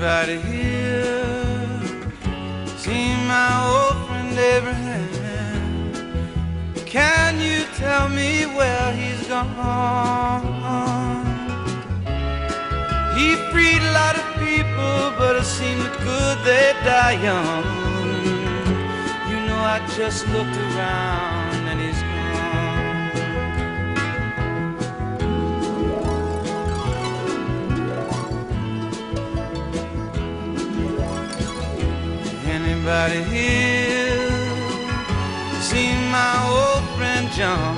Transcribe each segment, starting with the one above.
Anybody here seen my old friend Abraham? Can you tell me where he's gone? He freed a lot of people, but it seemed good they die young. You know, I just looked around and he's gone. Anybody here seen my old friend John?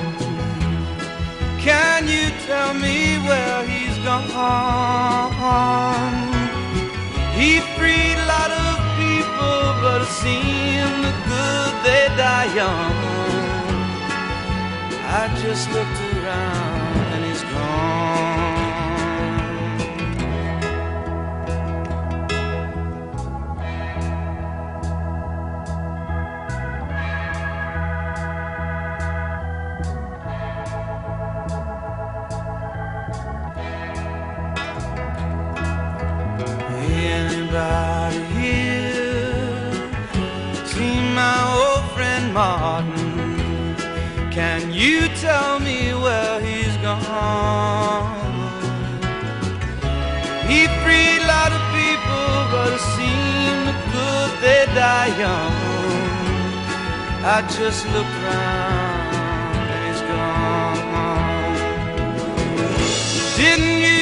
Can you tell me where he's gone? He freed a lot of people, but it seemed good they die young. I just looked around and he's gone. Anybody here seen my old friend Martin? Can you tell me where he's gone? He freed a lot of people, but it seemed good they die young. I just looked around and he's gone. Didn't you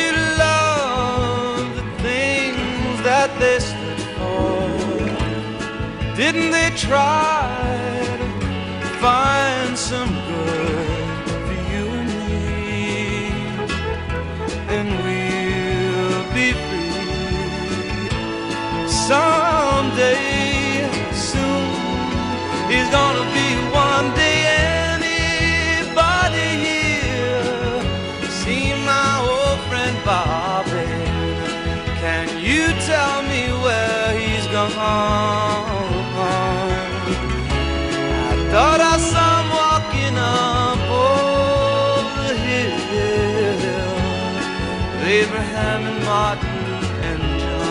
that they stood for? Didn't they try to find some good for you and me? And we'll be free someday soon. He's gonna be one day. Anybody here see my old friend Bobby? Can you tell me where he's gone? I thought I saw him walking up over the hill, Abraham and Martin and John.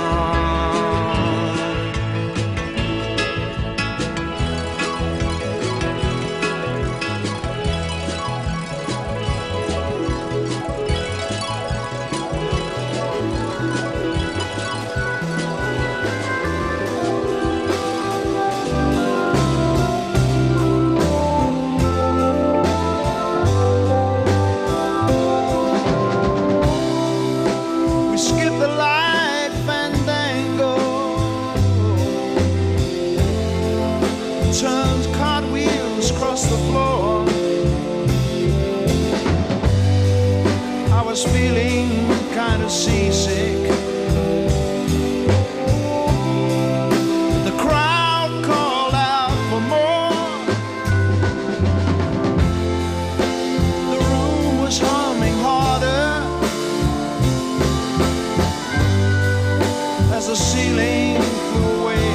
Turns cartwheels across the floor. I was feeling kind of seasick. The crowd called out for more. The room was humming harder as the ceiling flew away.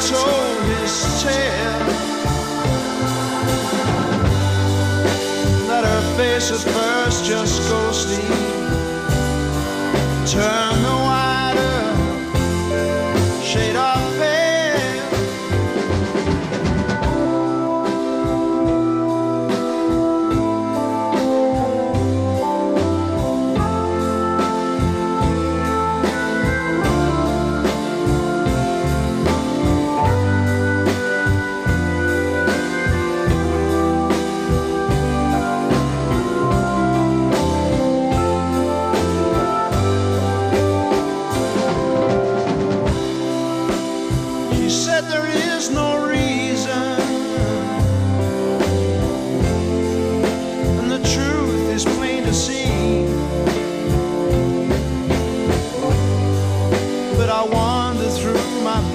Told his tale that her face at first just ghostly turned the wider shade of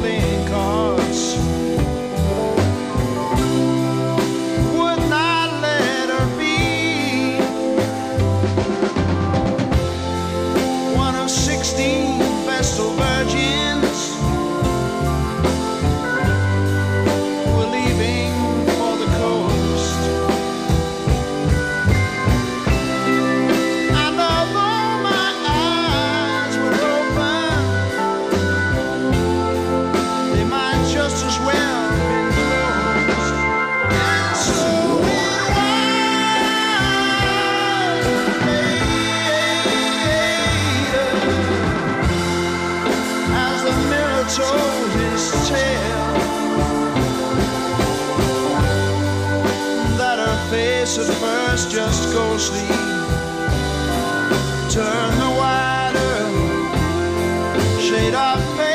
playing cards. told his tale, that her face at first just ghostly turned the wider shade of pale.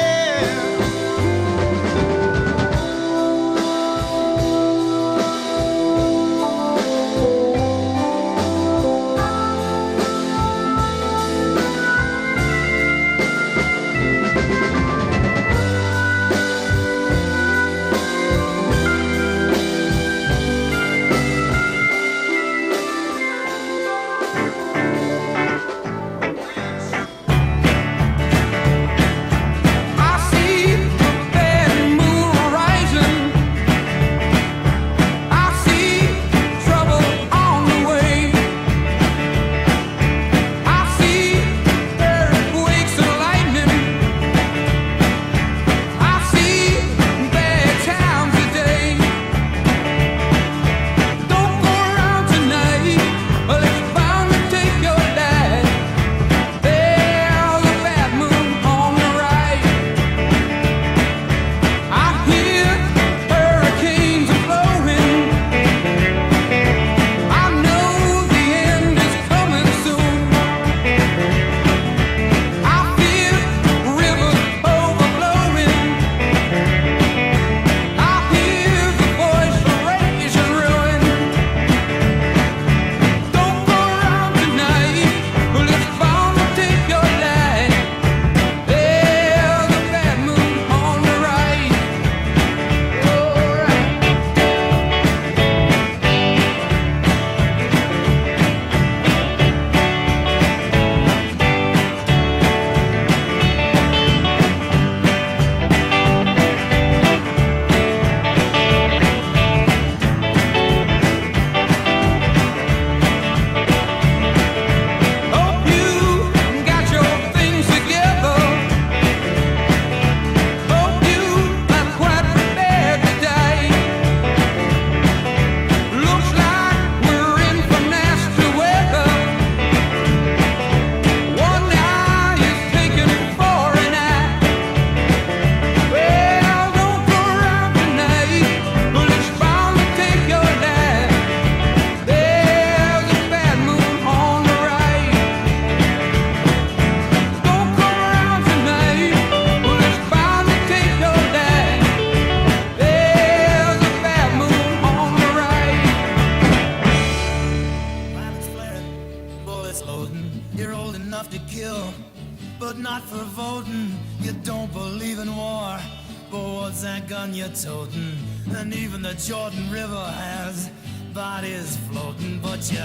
And even the Jordan River has bodies floating. But you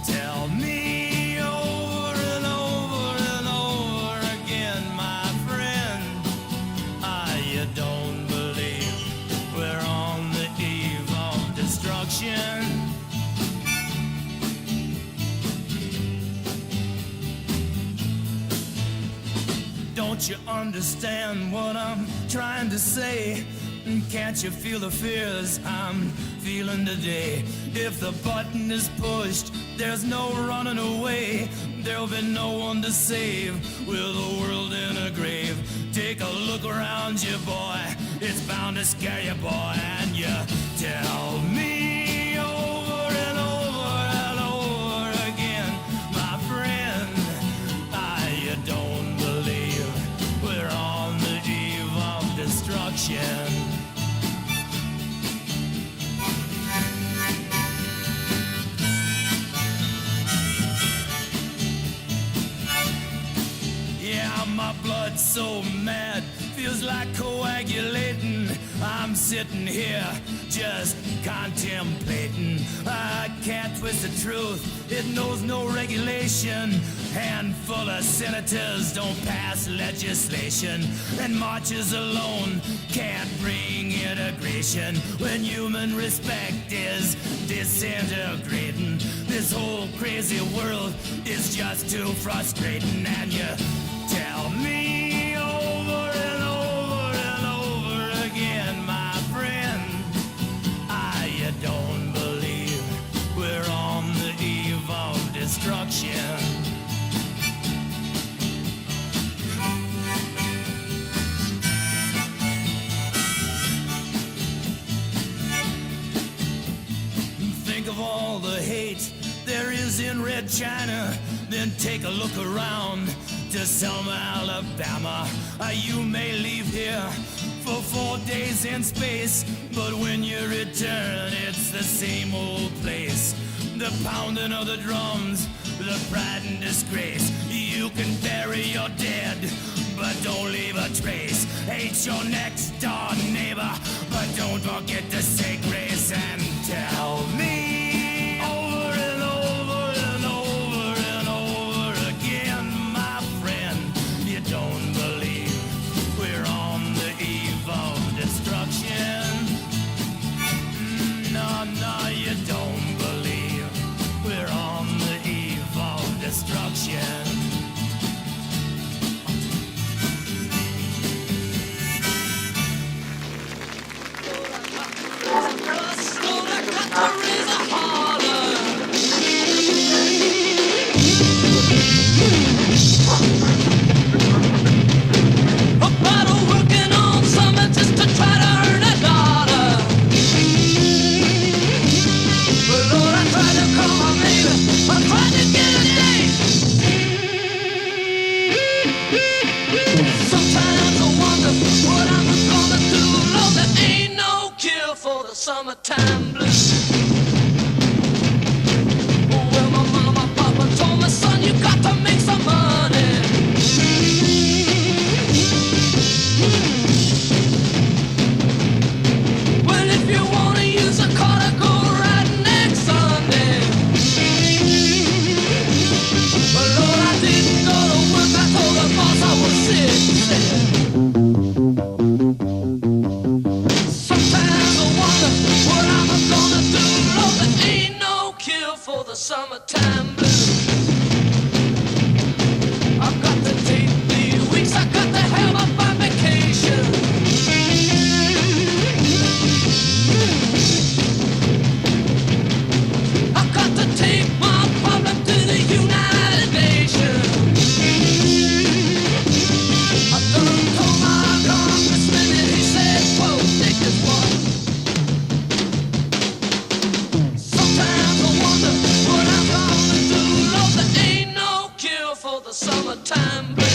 tell me over and over and over again, my friend, you don't believe we're on the eve of destruction. Don't you understand what I'm trying to say? Can't you feel the fears I'm feeling today? If the button is pushed, there's no running away. There'll be no one to save with the world in a grave. Take a look around you, boy. It's bound to scare you, boy. And you tell me over and over and over again, my friend, you don't believe we're on the eve of destruction. My blood's so mad, feels like coagulating. I'm sitting here just contemplating. I can't twist the truth, it knows no regulation. Handful of senators don't pass legislation, and marches alone can't bring integration. When human respect is disintegrating, this whole crazy world is just too frustrating. And you tell me over and over and over again, my friend, you don't believe we're on the eve of destruction. in red China, then take a look around to Selma, Alabama. You may leave here for 4 days in space, but when you return, it's the same old place. The pounding of the drums, the pride and disgrace. You can bury your dead, but don't leave a trace. Hate your next door neighbor, but don't forget to say grace and tell me over and over and over and over again, my friend, you don't believe we're on the eve of destruction. No, no, you don't believe we're on the eve of destruction. Summertime blues. Well, my mama, papa told me, son, you got to make some money. Well, if you wanna use a car to go riding next Sunday. But Lord, I didn't go to work. I told the boss I was sick. For the summertime blues, I've got to take the weeks, I got to have my vacation. I've got to take my problem to the United Nations. I done told my congressman and he said, whoa, take this one. Sometimes I wonder what I'm gonna do, Lord, there ain't no cure for the summertime blues.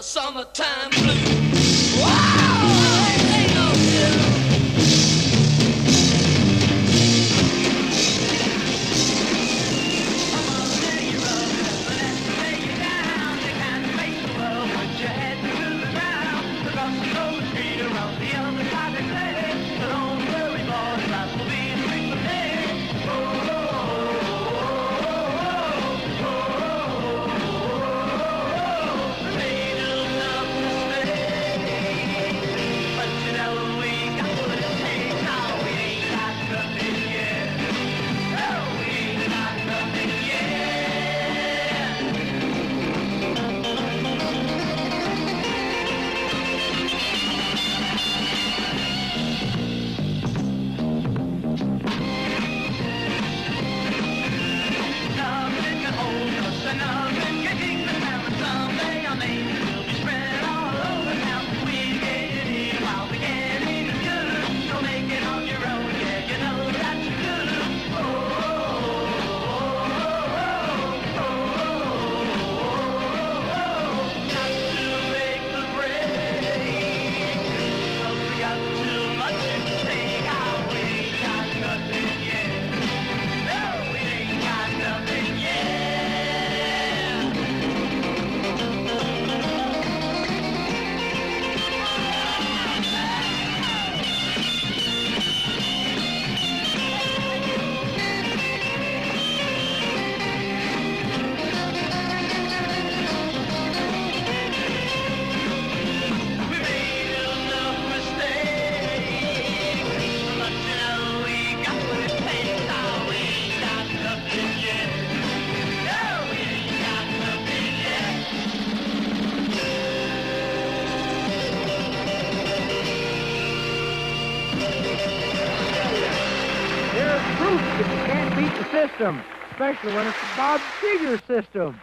Summertime blues. Wow! Ain't no cure. Ain't enough to stay. system, especially when it's the Bob Seger system.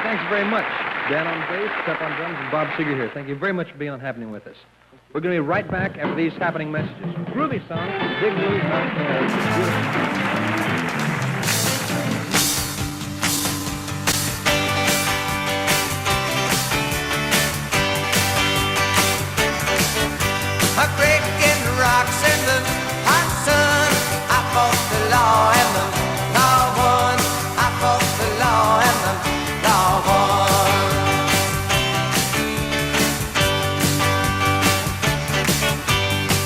Thanks very much. Dan on bass, Pep on drums, and Bob Seger here. Thank you very much for being on Happening with us. We're going to be right back after these happening messages. Groovy songs, Big Willie's Not There. A breaking rocks in the hot sun. I fought the law and the law won. I fought the law and the law won.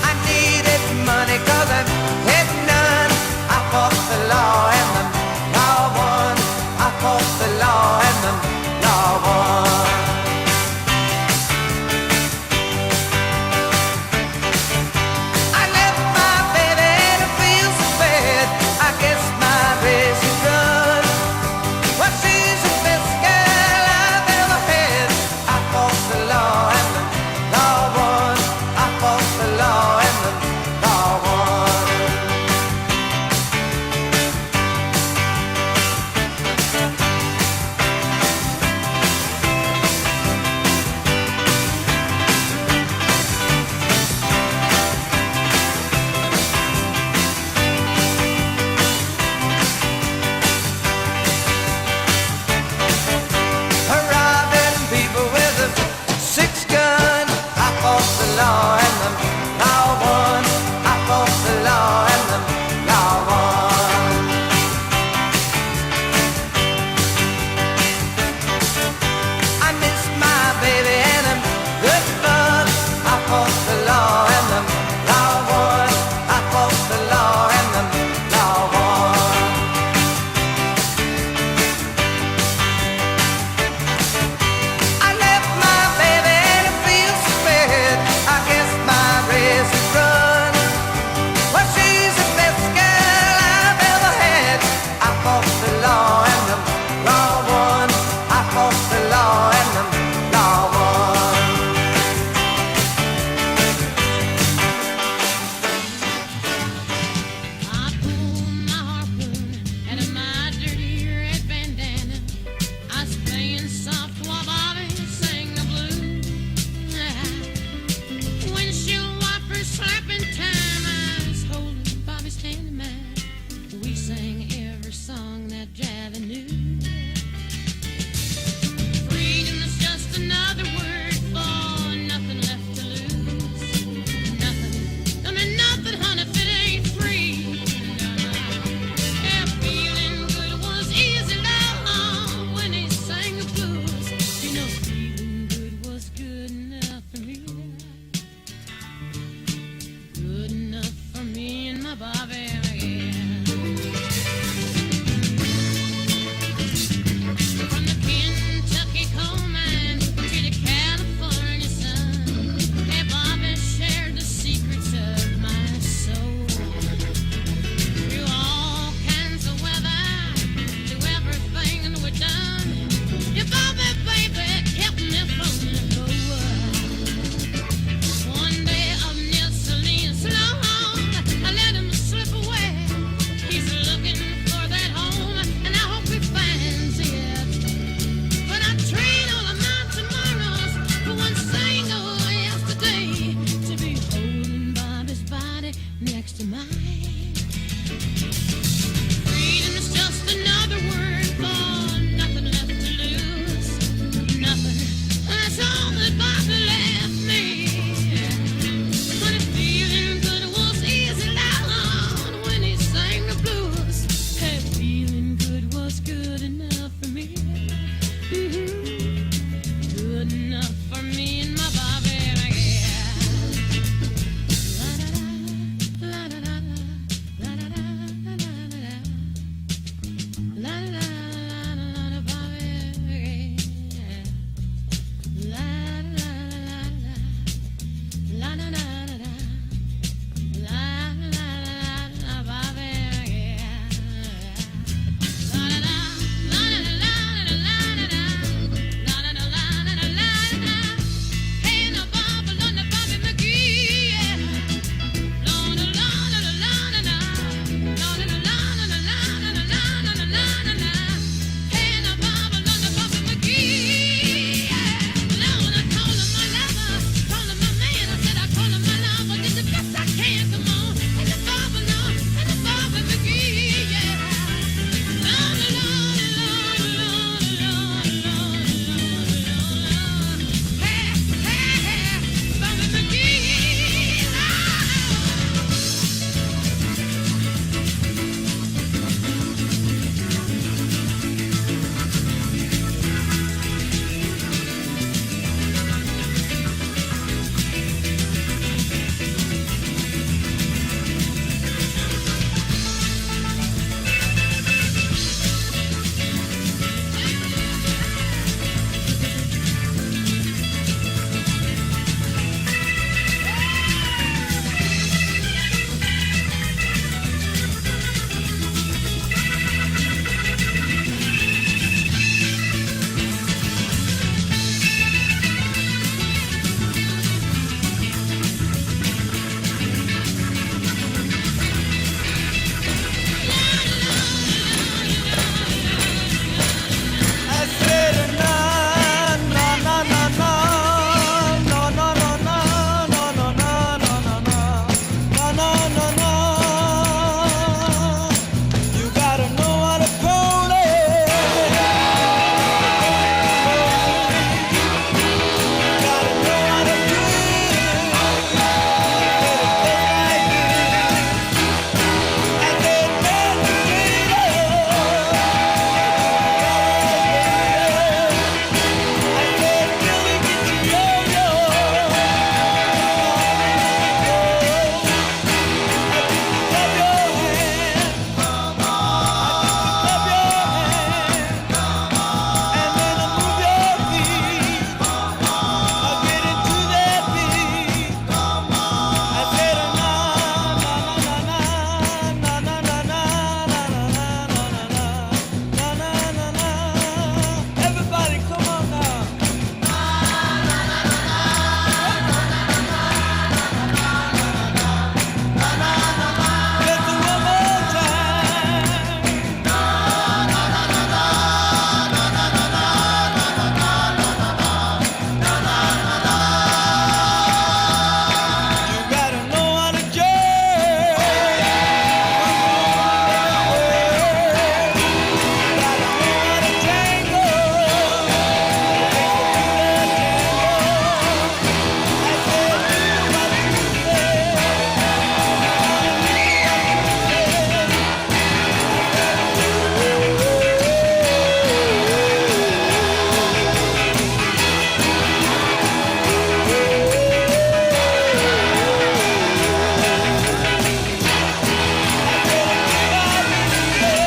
I needed money 'cause I had none. I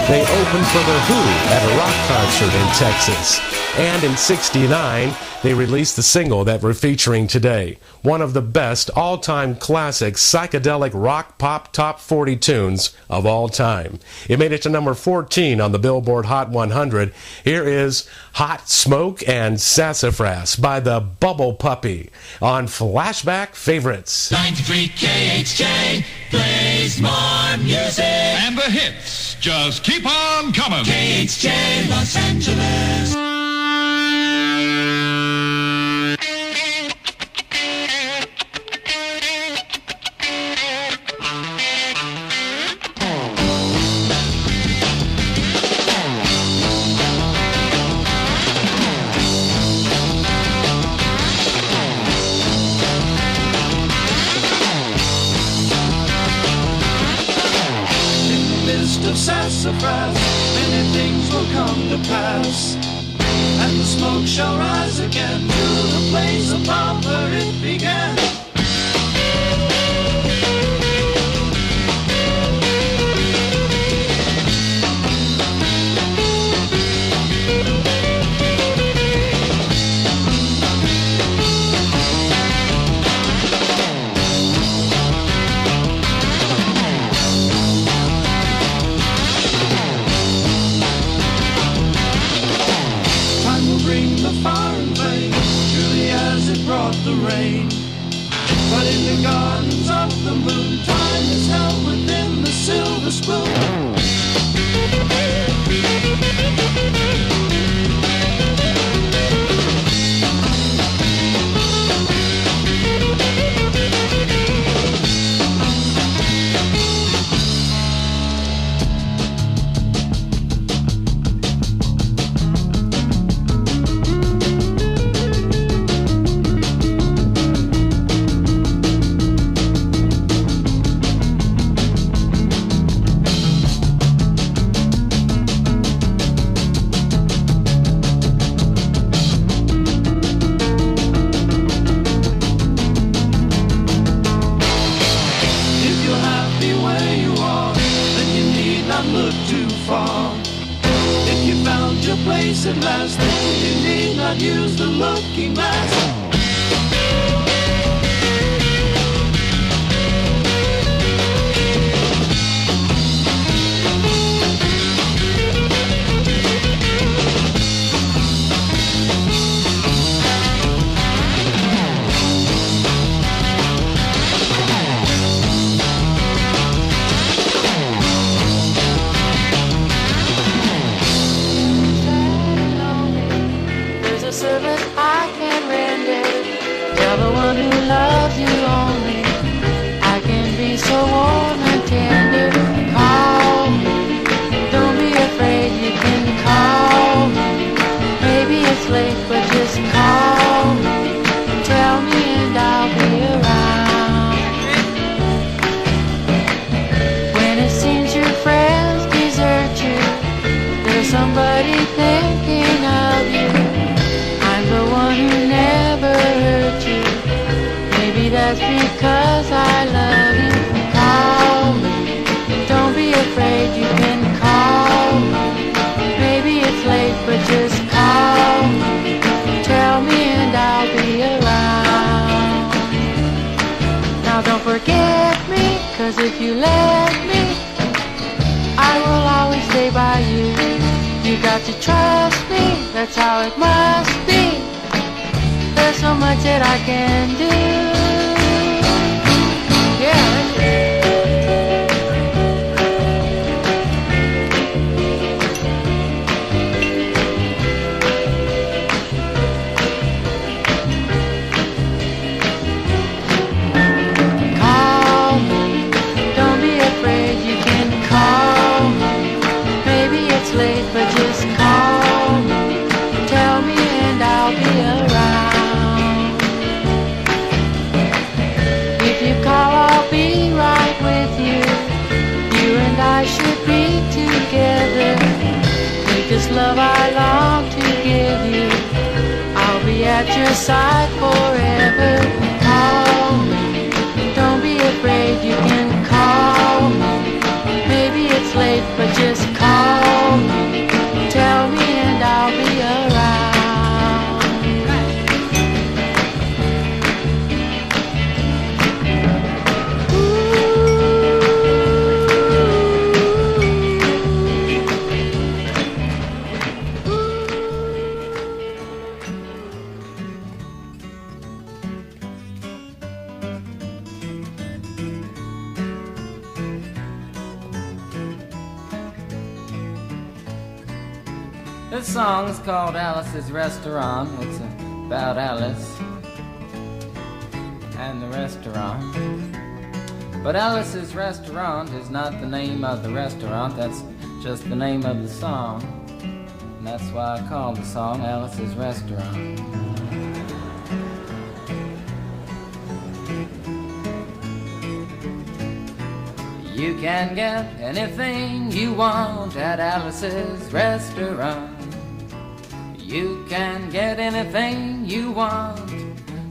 They opened for The Who at a rock concert in Texas. And in '69, they released the single that we're featuring today, one of the best all-time classic psychedelic rock pop top 40 tunes of all time. It made it to number 14 on the Billboard Hot 100. Here is Hot Smoke and Sassafras by the Bubble Puppy on Flashback Favorites. 93 KHJ plays more music. And the hits just keep on coming. KHJ Los Angeles. Of sassafras, many things will come to pass, and the smoke shall rise again to the place above where it began. The rain, but in the gardens of the moon, time is held within the silver spoon. At last, you need not use the looking glass. Because I love you, call me. Don't be afraid, you can call me. Maybe it's late, but just call me. Tell me and I'll be around. Now don't forget me, cause if you let me, I will always stay by you. You got to trust me, that's how it must be. There's so much that I can do. But just call me, tell me and I'll be around. If you call, I'll be right with you. You and I should be together. Take this love I long to give you. I'll be at your side forever. Call me, don't be afraid, you can call me. Maybe it's late, but just call me. This song's called Alice's Restaurant. It's about Alice and the restaurant. But Alice's Restaurant is not the name of the restaurant, that's just the name of the song. And that's why I call the song Alice's Restaurant. You can get anything you want at Alice's Restaurant. You can get anything you want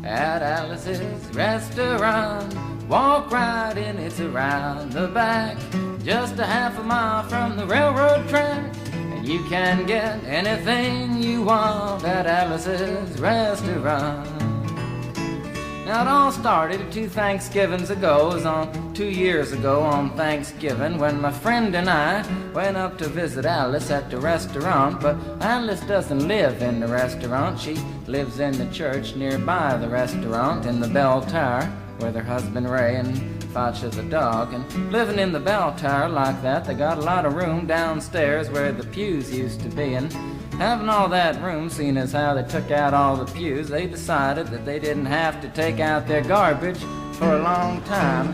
at Alice's Restaurant. Walk right in, it's around the back, just a half a mile from the railroad track. And you can get anything you want at Alice's Restaurant. Now it all started 2 Thanksgivings ago. It was on 2 years ago on Thanksgiving when my friend and I went up to visit Alice at the restaurant. But Alice doesn't live in the restaurant. She lives in the church nearby the restaurant in the bell tower with her husband Ray and Facha the dog. And living in the bell tower like that, they got a lot of room downstairs where the pews used to be. And having all that room, seeing as how they took out all the pews, they decided that they didn't have to take out their garbage for a long time.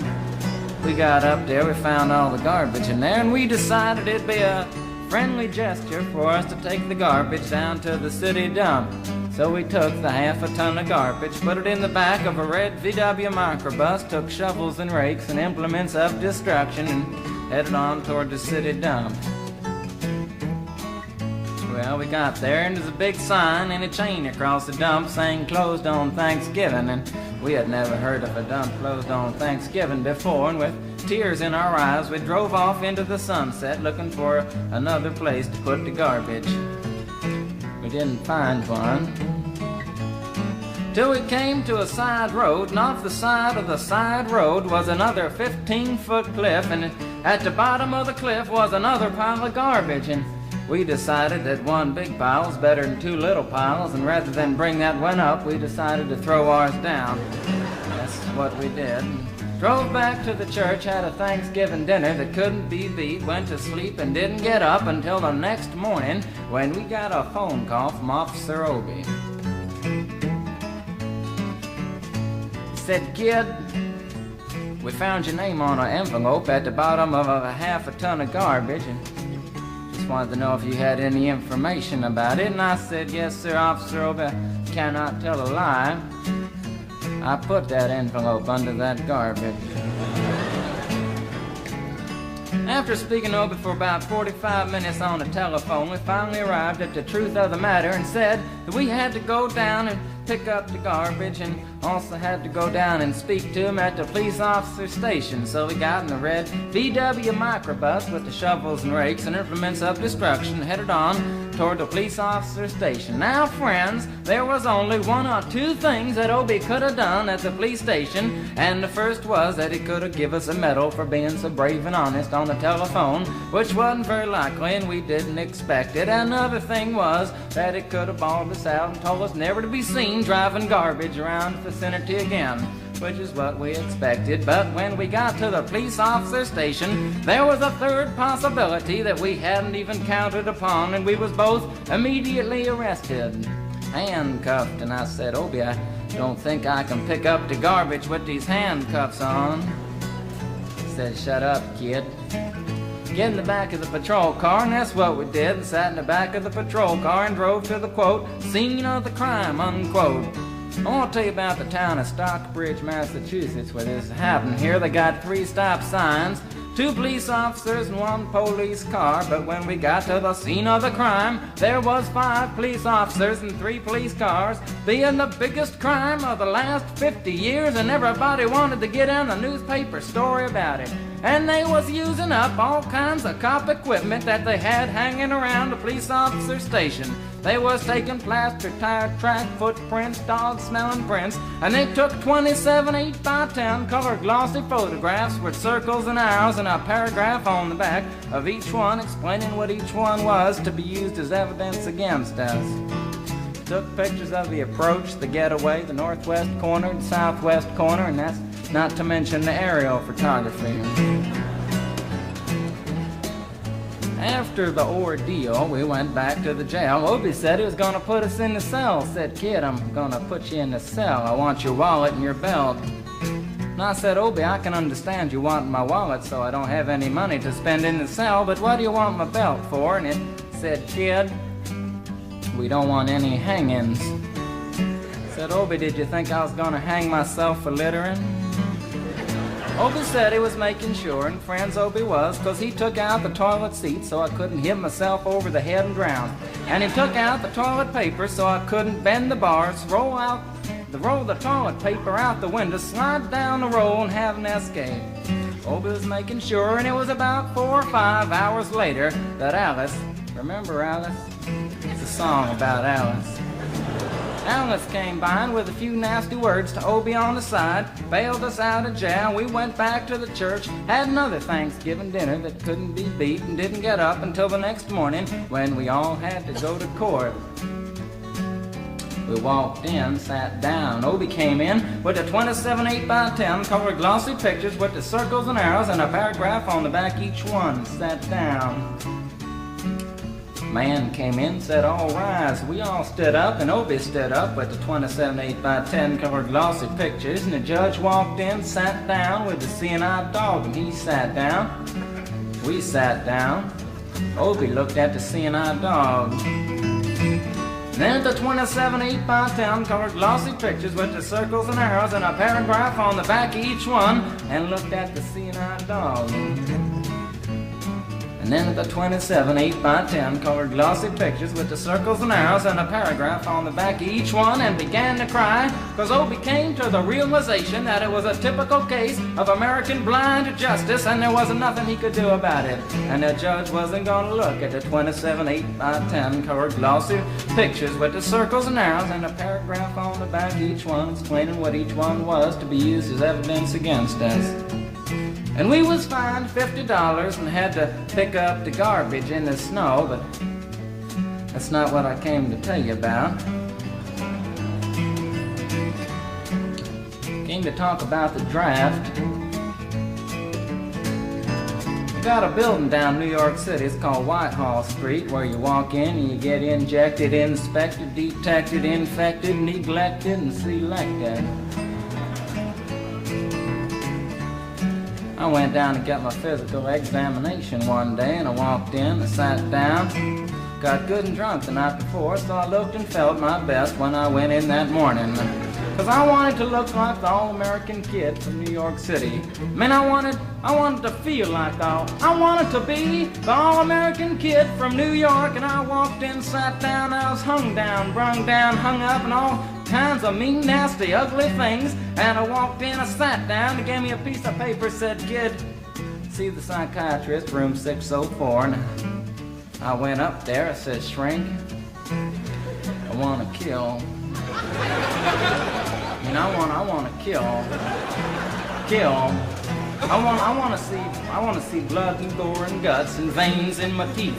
We got up there, we found all the garbage in there, and we decided it'd be a friendly gesture for us to take the garbage down to the city dump. So we took the half a ton of garbage, put it in the back of a red VW microbus, took shovels and rakes and implements of destruction, and headed on toward the city dump. Well, we got there, and there's a big sign and a chain across the dump saying closed on Thanksgiving, and we had never heard of a dump closed on Thanksgiving before, and with tears in our eyes, we drove off into the sunset looking for another place to put the garbage. We didn't find one till we came to a side road, and off the side of the side road was another 15-foot cliff, and at the bottom of the cliff was another pile of garbage. And we decided that one big pile was better than 2 little piles, and rather than bring that one up, we decided to throw ours down. That's what we did. Drove back to the church, had a Thanksgiving dinner that couldn't be beat, went to sleep and didn't get up until the next morning when we got a phone call from Officer Obie. He said, "Kid, we found your name on an envelope at the bottom of a half a ton of garbage, and just wanted to know if you had any information about it." And I said, "Yes, sir, Officer Obie, I cannot tell a lie. I put that envelope under that garbage." After speaking to Obie for about 45 minutes on the telephone, we finally arrived at the truth of the matter and said that we had to go down and pick up the garbage, and also had to go down and speak to him at the police officer station. So we got in the red VW microbus with the shovels and rakes and implements of destruction, headed on toward the police officer station. Now, friends, there was only 1 or 2 things that Obie could have done at the police station, and the first was that he could have given us a medal for being so brave and honest on the telephone, which wasn't very likely, and we didn't expect it. Another thing was that he could have bawled us out and told us never to be seen driving garbage around the vicinity again, which is what we expected. But when we got to the police officer station, there was a third possibility that we hadn't even counted upon, and we was both immediately arrested, handcuffed. And I said, "Obie, I don't think I can pick up the garbage with these handcuffs on." He said, "Shut up, kid. Get in the back of the patrol car," and that's what we did, and sat in the back of the patrol car and drove to the, quote, scene of the crime, unquote. I want to tell you about the town of Stockbridge, Massachusetts, where this happened. Here they got 3 stop signs, 2 police officers and 1 police car, but when we got to the scene of the crime, there was 5 police officers and 3 police cars, being the biggest crime of the last 50 years, and everybody wanted to get in the newspaper story about it. And they was using up all kinds of cop equipment that they had hanging around the police officer station. They was taking plaster tire track footprints, dog-smelling prints, and they took 27 8x10 color glossy photographs with circles and arrows and a paragraph on the back of each one explaining what each one was to be used as evidence against us. Took pictures of the approach, the getaway, the northwest corner, the southwest corner, and that's not to mention the aerial photography. After the ordeal, we went back to the jail. Obie said he was going to put us in the cell. Said, kid, I'm going to put you in the cell. I want your wallet and your belt. And I said, Obie, I can understand you want my wallet so I don't have any money to spend in the cell, but what do you want my belt for? And it said, kid, we don't want any hangings. Said, Obie, did you think I was going to hang myself for littering? Obie said he was making sure, and friends Obie was, because he took out the toilet seat so I couldn't hit myself over the head and drown. And he took out the toilet paper so I couldn't bend the bars, roll the toilet paper out the window, slide down the roll, and have an escape. Obie was making sure, and it was about 4 or 5 hours later that Alice, remember Alice? It's a song about Alice. Alice came by and with a few nasty words to Obie on the side, bailed us out of jail. We went back to the church, had another Thanksgiving dinner that couldn't be beat, and didn't get up until the next morning when we all had to go to court. We walked in, sat down. Obie came in with a 27 8x10 colored glossy pictures with the circles and arrows and a paragraph on the back each one. Sat down. Man came in, said, all rise. We all stood up, and Obie stood up with the 27 8x10 colored glossy pictures, and the judge walked in, sat down with the seeing eye dog, and he sat down. We sat down. Obie looked at the seeing eye dog. Then the 27 8x10 colored glossy pictures with the circles and arrows and a paragraph on the back of each one, and looked at the seeing eye dog. And then the 27 8x10 colored glossy pictures with the circles and arrows and a paragraph on the back of each one, and began to cry, because Obie came to the realization that it was a typical case of American blind justice, and there wasn't nothing he could do about it. And the judge wasn't going to look at the 27 8x10 colored glossy pictures with the circles and arrows and a paragraph on the back of each one, explaining what each one was to be used as evidence against us. And we was fined $50 and had to pick up the garbage in the snow, but that's not what I came to tell you about. Came to talk about the draft. We got a building down New York City. It's called Whitehall Street, where you walk in and you get injected, inspected, detected, infected, neglected, and selected. I went down to get my physical examination one day, and I walked in, I sat down, got good and drunk the night before, so I looked and felt my best when I went in that morning. Because I wanted to look like the all-American kid from New York City. I mean, I wanted to feel like I wanted to be the all-American kid from New York, and I walked in, sat down, I was hung down, brung down, hung up, and all kinds of mean, nasty, ugly things. And I walked in, I sat down, they gave me a piece of paper, said, kid, see the psychiatrist, room 604. And I went up there, I said, shrink, I want to kill. I mean, I want to kill. I want to see blood and gore and guts and veins in my teeth.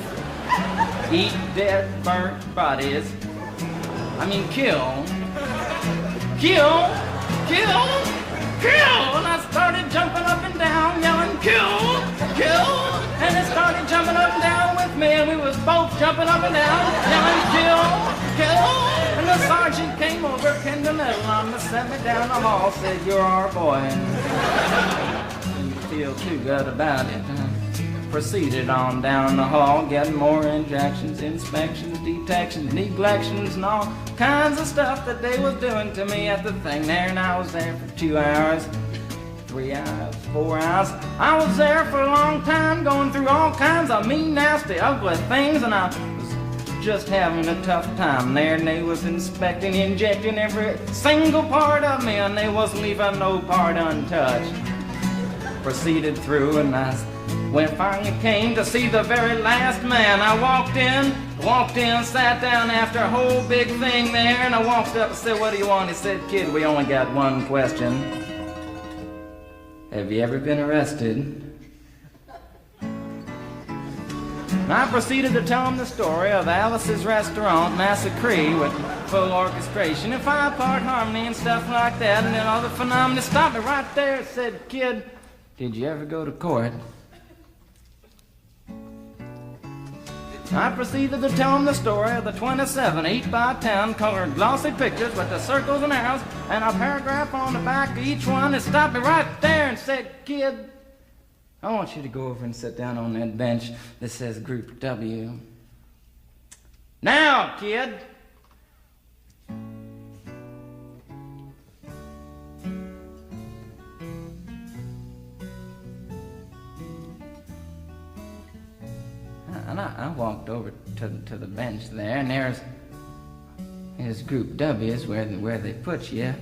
Eat dead, burnt bodies. I mean, kill. Kill! Kill! Kill! And I started jumping up and down, yelling, kill! Kill! And it started jumping up and down with me, and we was both jumping up and down, yelling, kill! Kill! And the sergeant came over, pinned the medal on me, set me down the hall, said, you're our boy. And you feel too good about it. Proceeded on down the hall, getting more injections, inspections, detections, neglections, and all kinds of stuff that they was doing to me at the thing there. And I was there for 2 hours, 3 hours, 4 hours. I was there for a long time, going through all kinds of mean, nasty, ugly things, and I was just having a tough time there. And they was inspecting, injecting every single part of me, and they wasn't leaving no part untouched. Proceeded through, and when I finally came to see the very last man, I walked in, sat down after a whole big thing there, and I walked up and said, what do you want? He said, kid, we only got one question. Have you ever been arrested? And I proceeded to tell him the story of Alice's Restaurant Massacre with full orchestration and 5-part harmony and stuff like that, and then all the phenomena stopped me right there and said, kid, did you ever go to court? I proceeded to tell him the story of the 27 8x10 colored glossy pictures with the circles and arrows and a paragraph on the back of each one. It stopped me right there and said, "Kid, I want you to go over and sit down on that bench that says Group W. Now, kid." And I walked over to the bench there, and there's Group W is where they put you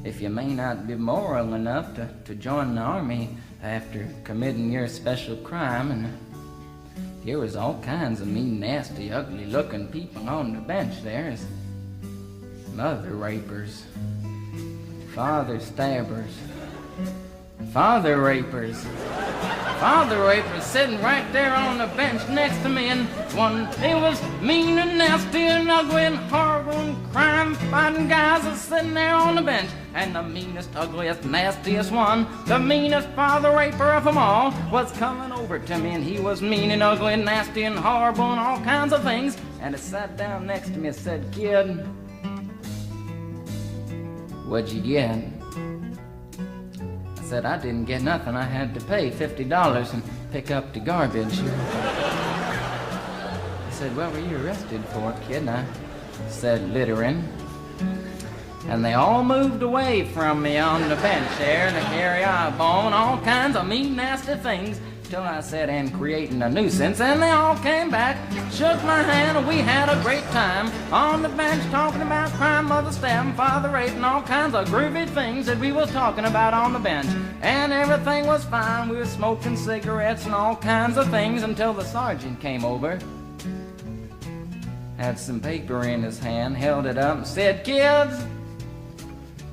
if you may not be moral enough to join the army after committing your special crime. And there was all kinds of mean, nasty, ugly-looking people on the bench there. There's mother rapers, father stabbers, father rapers sitting right there on the bench next to me, and one, they was mean and nasty and ugly and horrible and crime-fighting guys are sitting there on the bench. And the meanest, ugliest, nastiest one, the meanest father raper of them all, was coming over to me, and he was mean and ugly and nasty and horrible and all kinds of things. And he sat down next to me and said, "Kid, what'd you get?" I said, "I didn't get nothing. I had to pay $50 and pick up the garbage." He said, "What were you arrested for, kid?" And I said, "Littering." And they all moved away from me on the bench there, and a hairy eyeball and all kinds of mean, nasty things, till I said, "And creating a nuisance," and they all came back, shook my hand, and we had a great time on the bench talking about crime, mother stabbing, father raping, all kinds of groovy things that we was talking about on the bench. And everything was fine. We were smoking cigarettes and all kinds of things until the sergeant came over, had some paper in his hand, held it up and said, "Kids,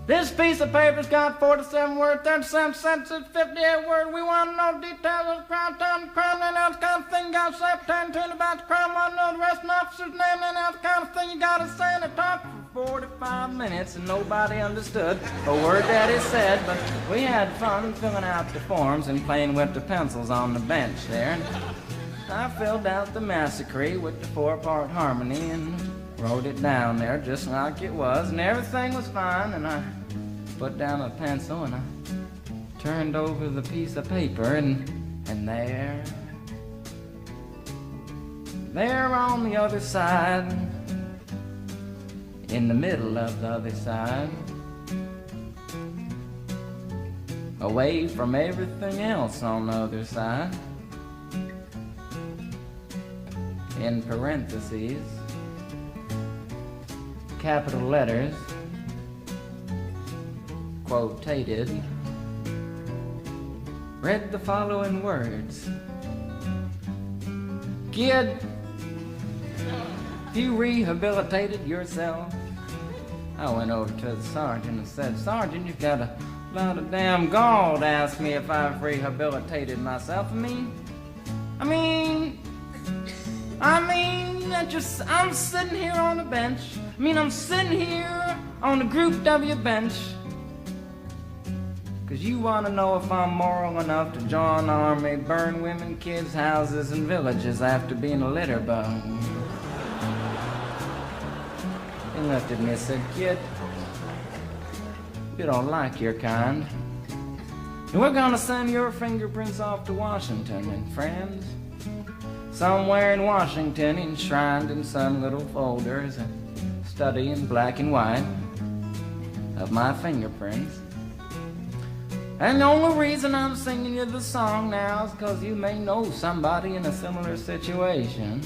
this piece of paper's got 47 words, 37 sentences, 58 words. We want to know details of the crime, time, the crime, and that kind of thing. You got to say pertaining to it about the crime. Want to know the rest of the officer's name, and that kind of thing. You got to say." And it talked for 45 minutes, and nobody understood a word that he said. But we had fun filling out the forms and playing with the pencils on the bench there. And I filled out the massacre with the 4-part harmony and wrote it down there just like it was, and everything was fine. And I put down a pencil and I turned over the piece of paper, and there on the other side, in the middle of the other side, away from everything else on the other side, in parentheses, capital letters, quotated, read the following words: "Kid, you rehabilitated yourself." I went over to the sergeant and said, "Sergeant, you've got a lot of damn gall to ask me if I've rehabilitated myself. I'm sitting here on the bench. I'm sitting here on the Group W bench because you want to know if I'm moral enough to join the army, burn women, kids, houses, and villages after being a litter bug." He looked at me and said, "Kid, you don't like your kind. And we're going to send your fingerprints off to Washington, and friends, somewhere in Washington, enshrined in some little folder, is a study in black and white of my fingerprints. And the only reason I'm singing you the song now is because you may know somebody in a similar situation.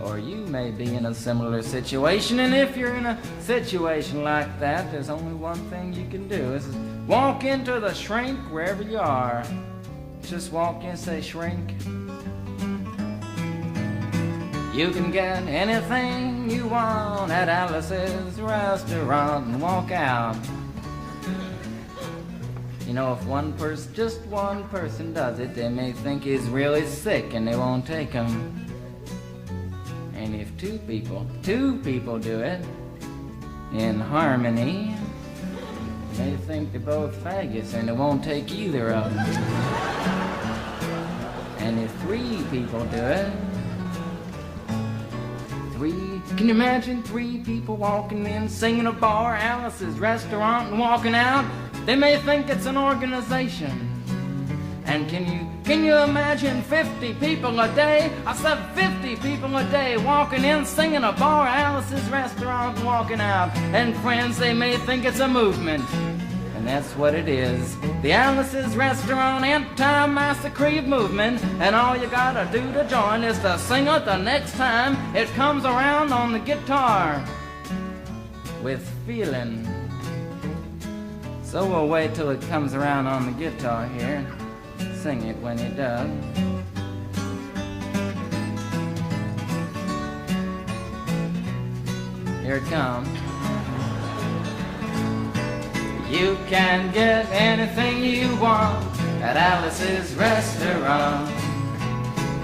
Or you may be in a similar situation, and if you're in a situation like that, there's only one thing you can do, is walk into the shrink wherever you are. Just walk in and say, 'Shrink, you can get anything you want at Alice's restaurant,' and walk out. You know, if just one person does it, they may think he's really sick and they won't take him. And if two people do it in harmony, they think they're both faggots and they won't take either of them. And if 3 people do it. Can you imagine 3 people walking in, singing a bar, Alice's restaurant, and walking out? They may think it's an organization. And can you imagine 50 people a day? I said 50 people a day walking in, singing a bar, Alice's restaurant, and walking out. And friends, they may think it's a movement. And that's what it is. The Alice's Restaurant Anti-Massacre Movement. And all you gotta do to join is to sing it the next time it comes around on the guitar with feeling. So we'll wait till it comes around on the guitar here. Sing it when it does. Here it comes. You can get anything you want at Alice's Restaurant.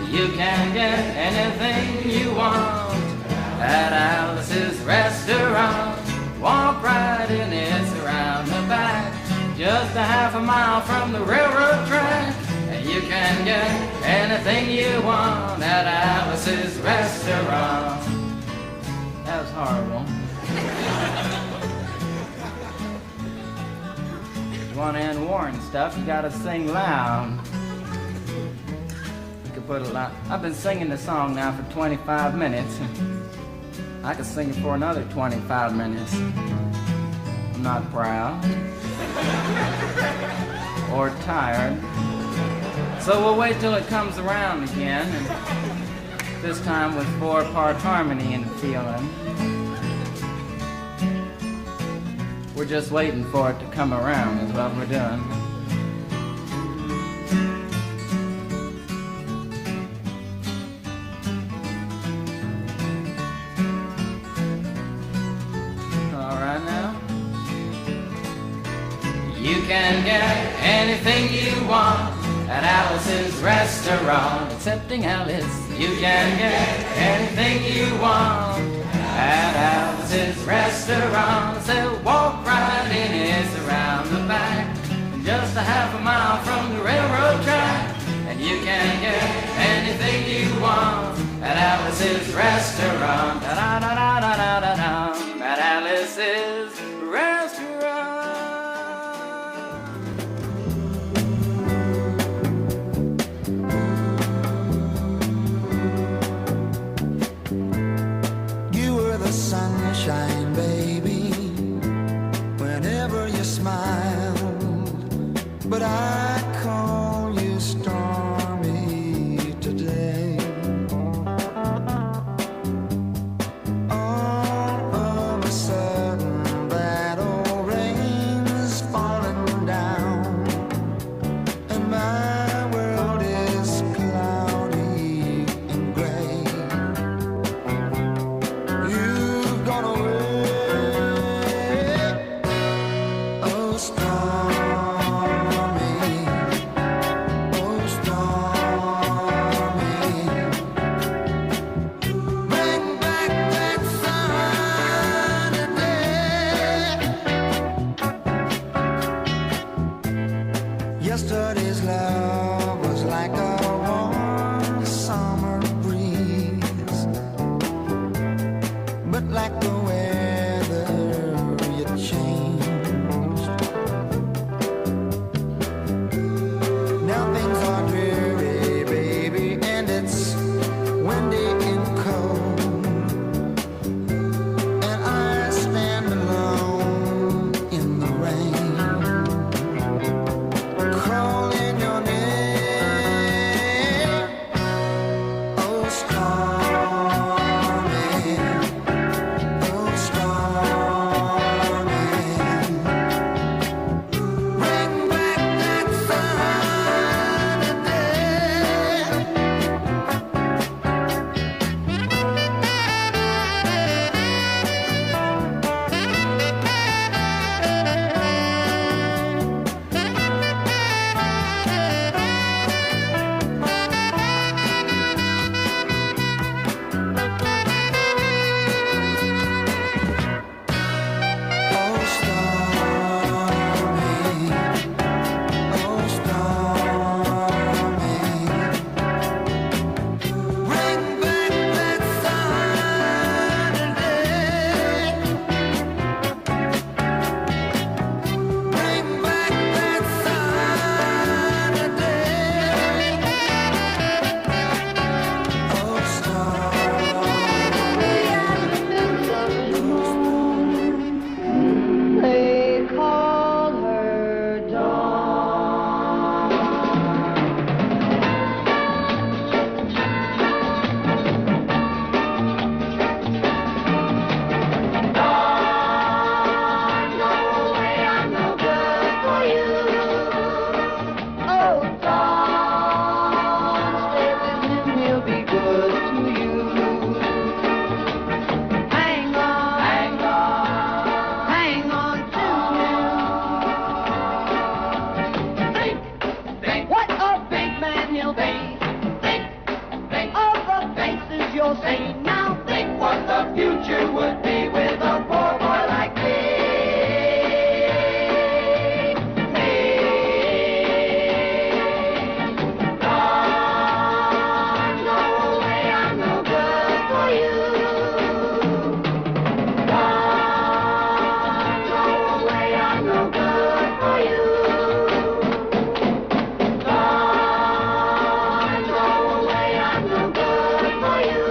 You can get anything you want at Alice's Restaurant. Walk right in, it's around the back, just a half a mile from the railroad track. And you can get anything you want at Alice's Restaurant. That was horrible. If you want to end war and stuff, you gotta sing loud. You could put a lot. I've been singing the song now for 25 minutes. I could sing it for another 25 minutes. I'm not proud or tired. So we'll wait till it comes around again, and this time with 4-part harmony and feeling. We're just waiting for it to come around is what we're doing. All right now. You can get anything you want at Alice's Restaurant. Accepting Alice, you can get anything you want at Alice's Restaurant. So walk right in, it's around the back, just a half a mile from the railroad track. And you can get anything you want at Alice's Restaurant. Da-da-da-da-da-da-da. At Alice's Restaurant. Sunshine, baby, whenever you smile, but I call you stormy today. things. Think of the faces you'll see. Now think what the future would be with a poor boy like me. Don't go away, I'm no good for you. Don't go away, I'm no good for you. Don't go away, I'm no good for you.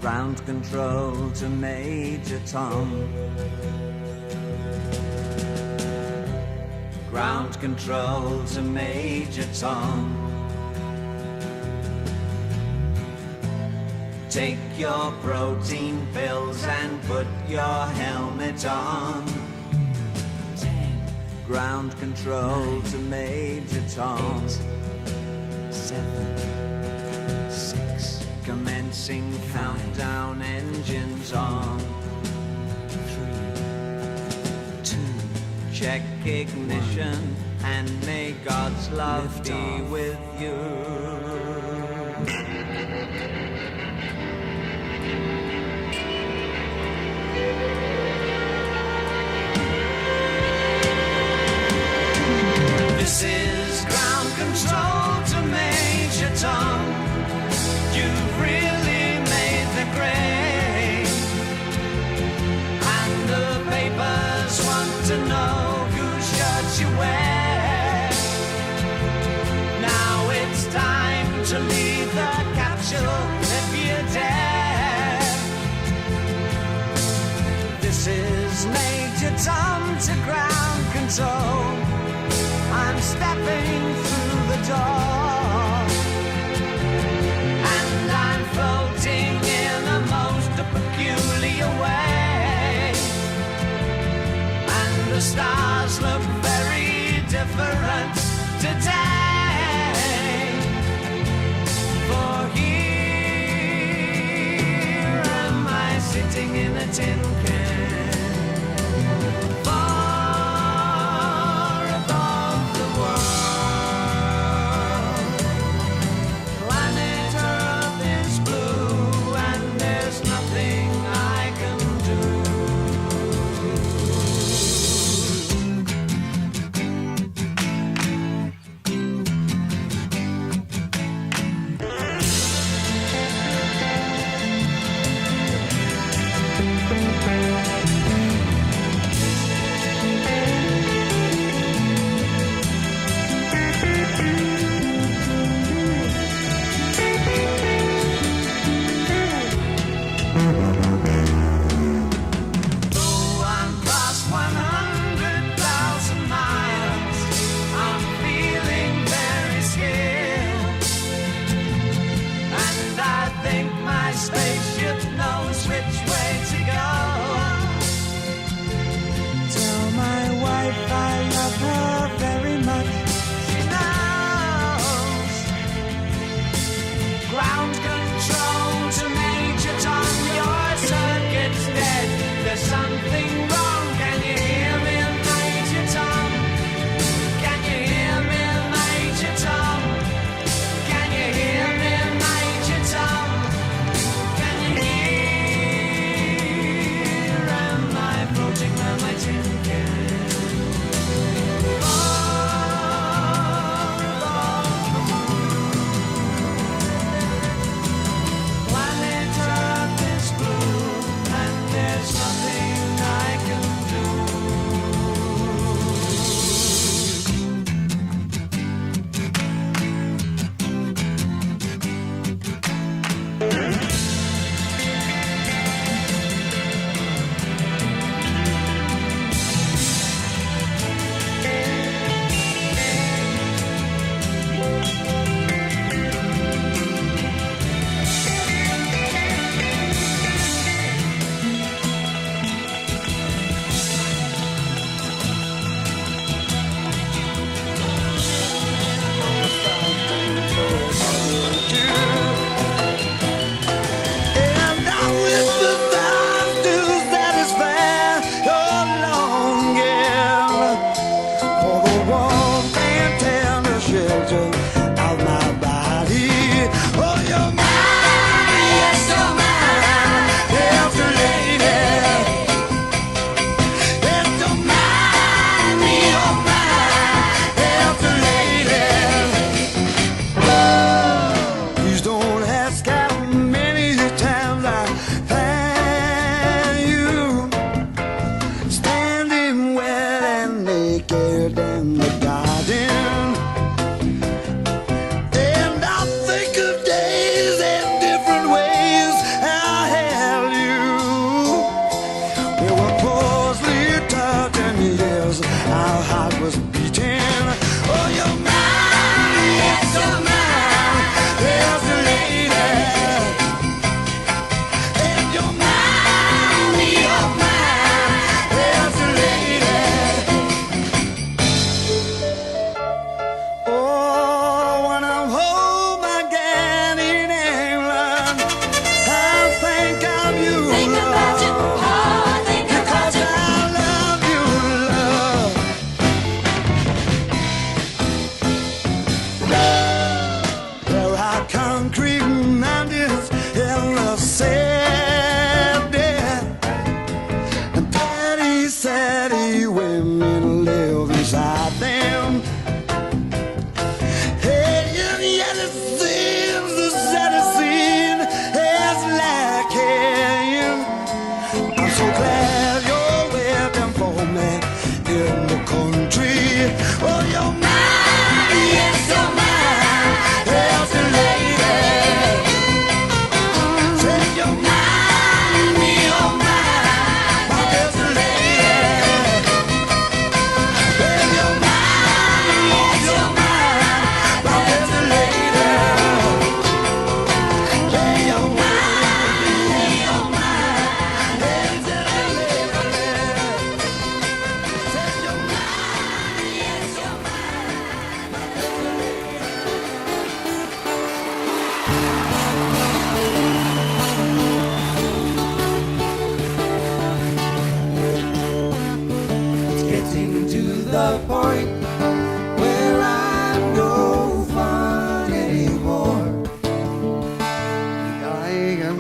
Ground control to Major Tom. Ground control to Major Tom. Take your protein pills and put your helmet on. 10. Ground control 9, to Major Tom. 8, 7, 6. Commencing 5, countdown, engines on. 3, 2. Check ignition 1, and may God's love be off with you. This is ground control to Major Tom. You've really made the grade, and the papers want to know whose shirt you wear. Now it's time to leave the capsule if you dare. This is Major Tom to ground control. I'm stepping through the door, and I'm floating in a most peculiar way, and the stars look very different today. For here am I sitting in a tin can.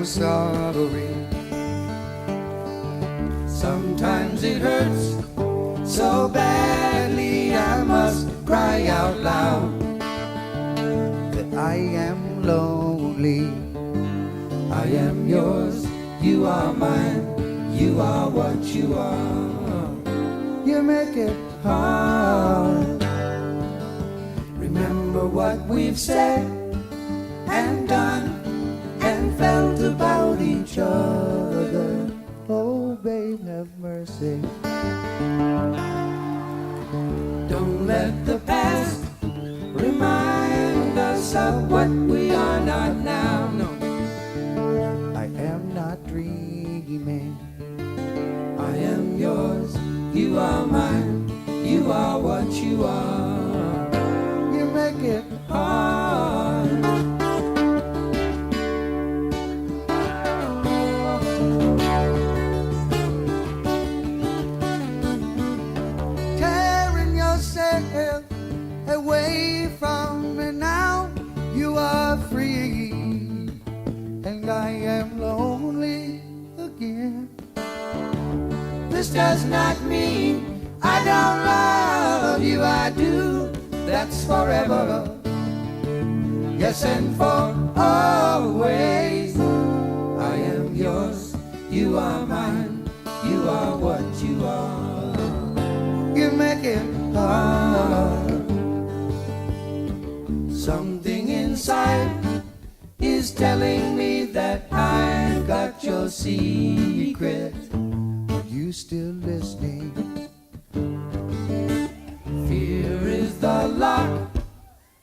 I'm sorry. Sometimes it hurts so badly I must cry out loud that I am lonely. I am yours, you are mine, you are what you are. You make it hard. Remember what we've said and done and felt about each other. Oh, babe, have mercy. Don't let the past remind us of what we are not now. No, I am not dreaming. I am yours, you are mine, you are what you are. You make it hard. Tearing yourself away from me now, you are free, and I am lonely again. This does not mean I don't love you, I do, that's forever. Yes, and for always. I am yours, you are mine, you are what you are. You make it hard. Something inside is telling me that I've got your secret. Are you still listening? Fear is the lock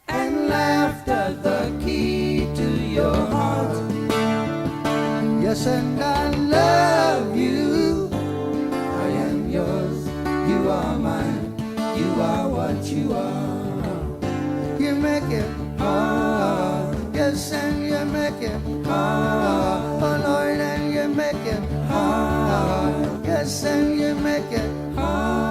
and laughter the key to your heart. Yes, and I love you. I am yours, you are mine, you are what you are. You make it hard. Yes, and you make it hard. Oh Lord, and you make it hard. Yes, and you make it hard.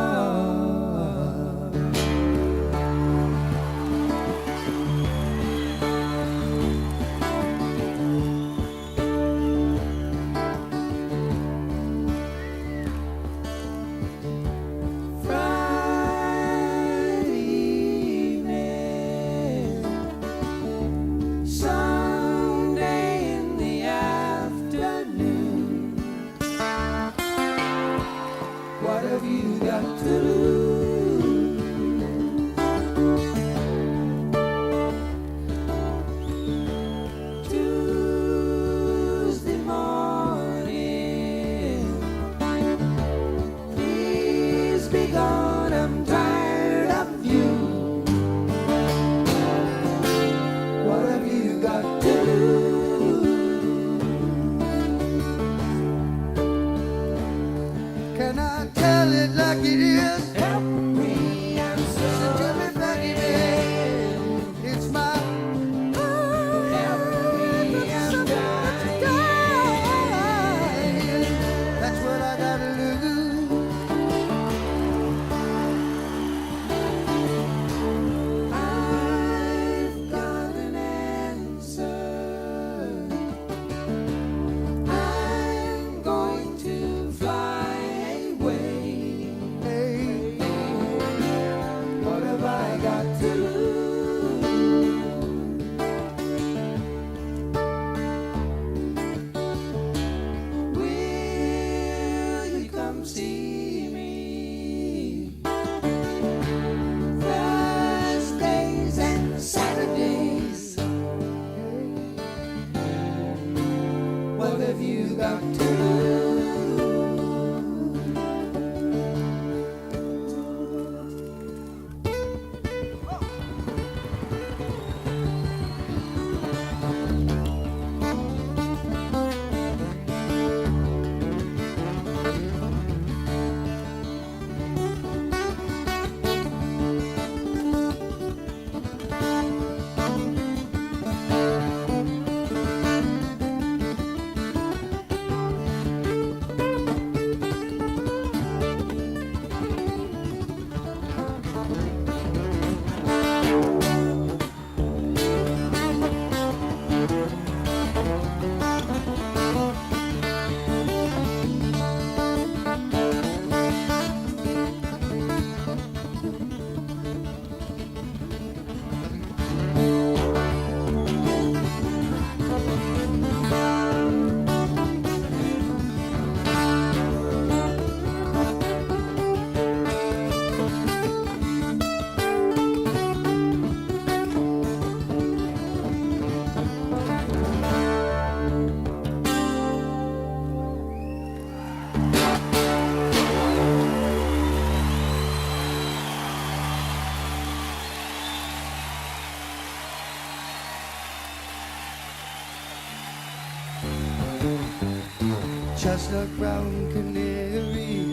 just a crown canary,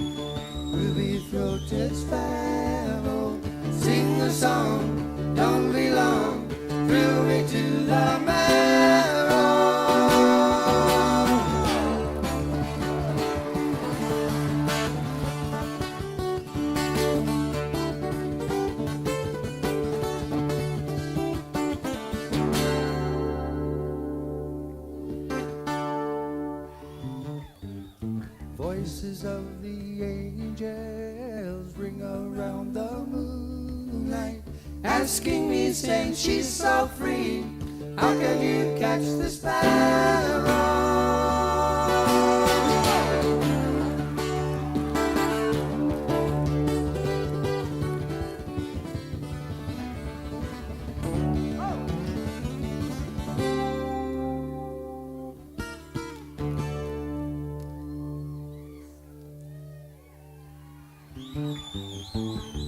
ruby-throated sparrow. Sing a song, don't be long, thrill me to the marrow. Voices of the angels ring around the moonlight, asking me, saying she's so free, how can you catch the sparrow?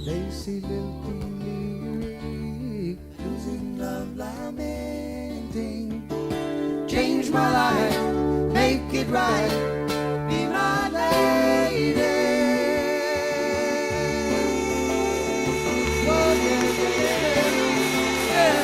Lacy lilting lyric, losing love lamenting. Change my life, make it right, be my lady. Oh, yeah, yeah,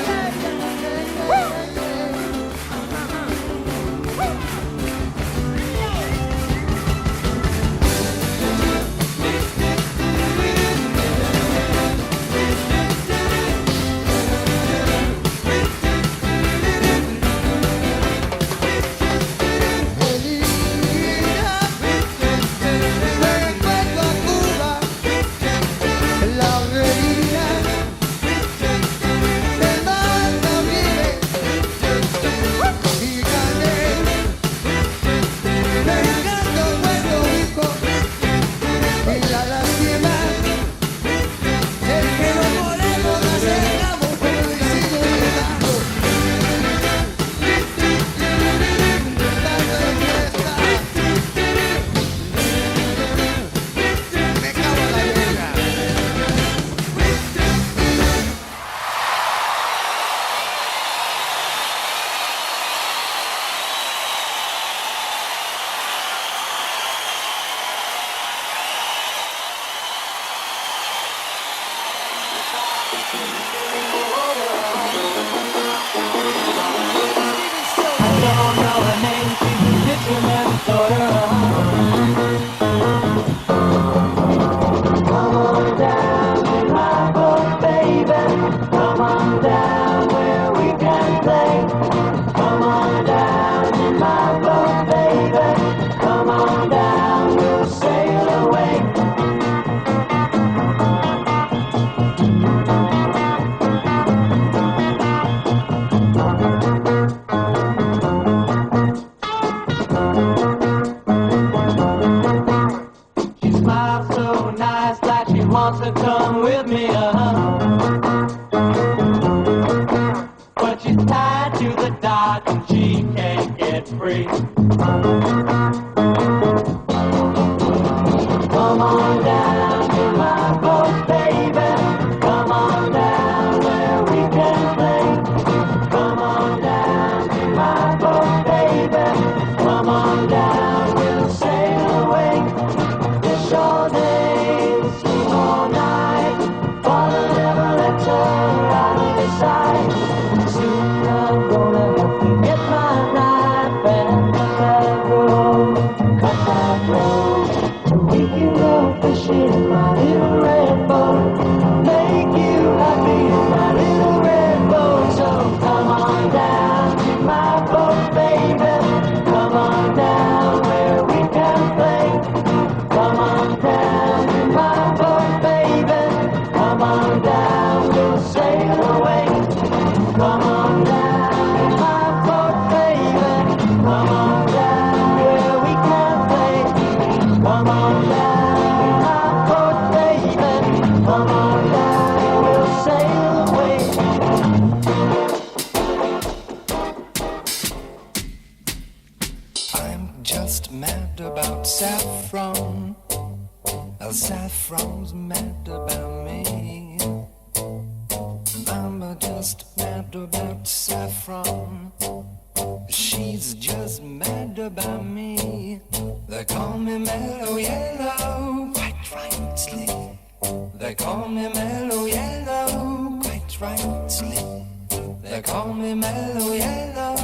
Saffron's mad about me. I'm just mad about Saffron. She's just mad about me. They call me Mellow Yellow, quite rightly. They call me Mellow Yellow, quite rightly. They call me Mellow Yellow.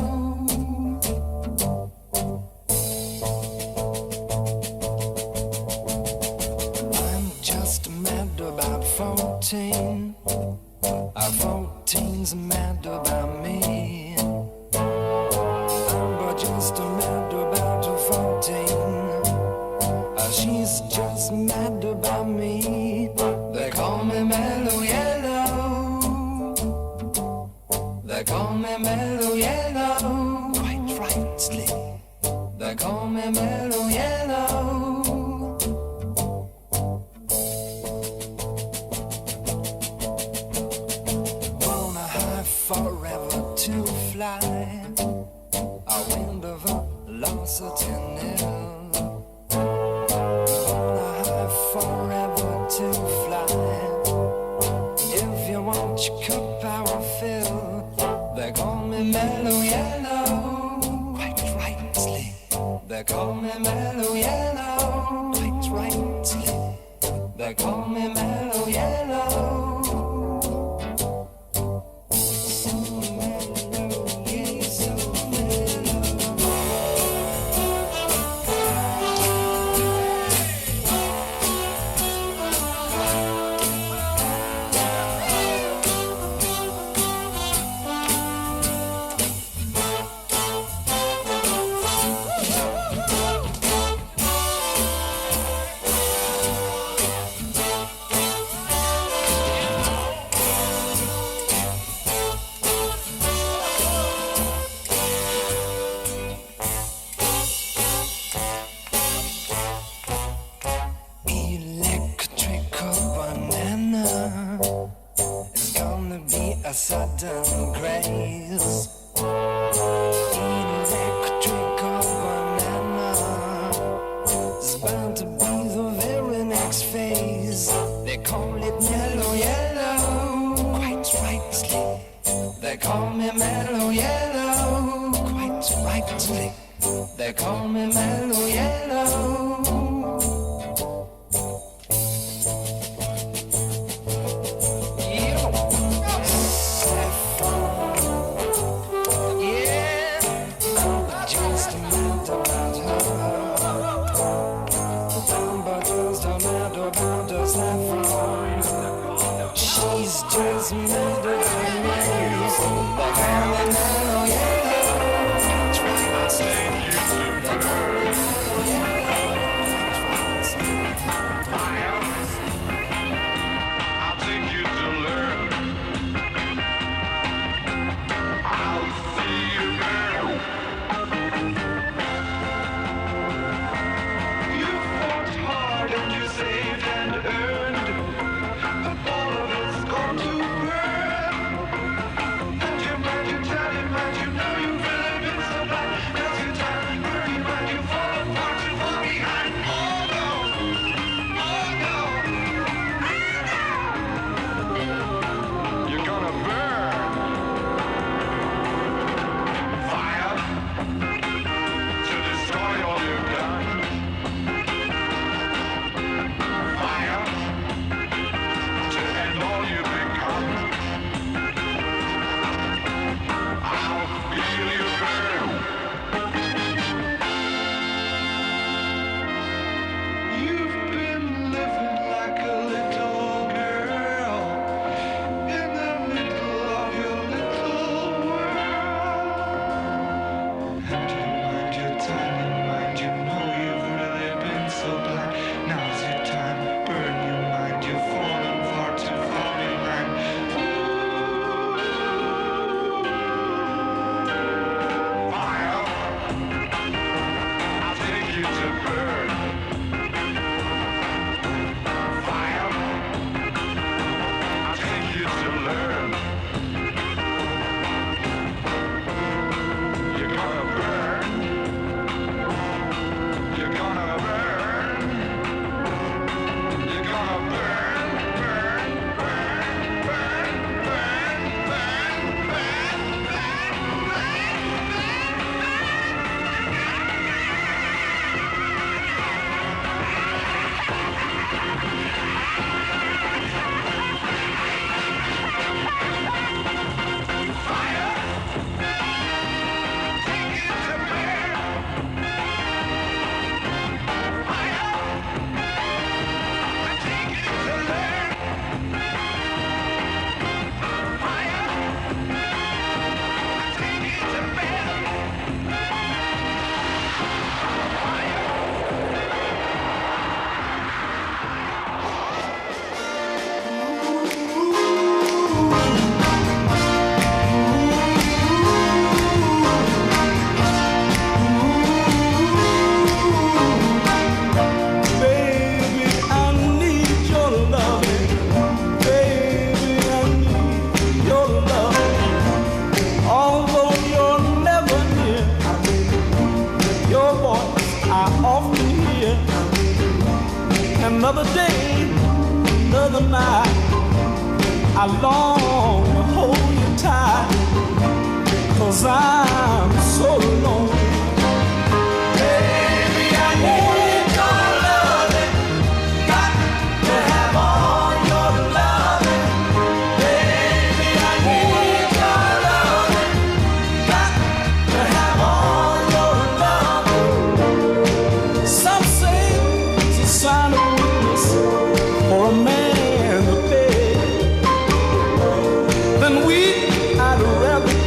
I'm just mad about 14. 14's mad about me. I'm just mad about 14. She's just mad about me. They call me Mellow Yellow. They call me Mellow Yellow, quite rightly. They call me Mellow Yellow. Wanna high forever to fly. A wind of velocity nil. Wanna high forever to fly. If you want your cup, I will fill. They call me Mellow Yellow, quite rightly. They call me Mellow Yellow, quite rightly. They call me Mellow Yellow. So mellow, yeah, so electrical banana is gonna be a sudden grace. Electrical banana is bound to be the very next phase. They call it Mellow Yellow, quite rightly. They call me Mellow Yellow, quite rightly. They call me Mellow Yellow. She's just mad about me. They call me Mellow Yellow. voice I often hear. Another day, another night, I long to hold you tight, 'cause I'm so lonely. Baby, I need your loving, got to have all your loving. Baby, I need your loving, got to have all your loving. Some say it's a sign of weakness for a man to beg. Then weak I'd rather be,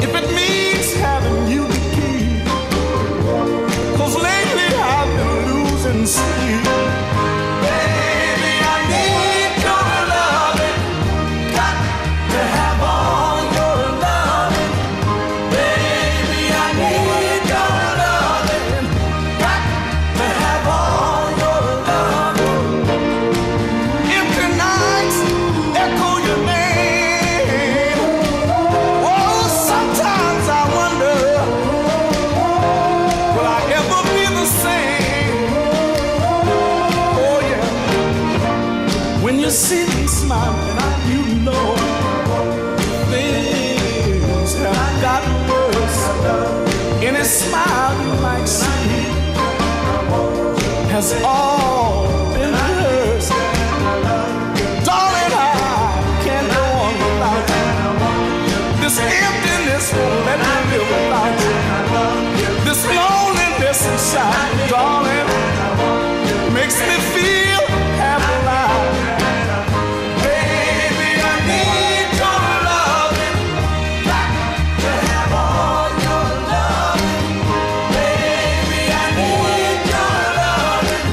if it means having you to keep. 'Cause lately I've been losing sleep. Baby, I need your loving, got to have all your loving. Baby, I need your loving, got to have all your loving. Empty nights echo your name. Oh, sometimes I wonder, will I ever be the same? Oh yeah, when you see me smiling, you know things have gotten worse. Any smile you might see has all been rehearsed. Darling, I can't go on without you. This emptiness won't let me live without you. This loneliness inside, darling, makes me feel half alive. Baby, I need your loving, got to have all your loving. Baby, I need your loving,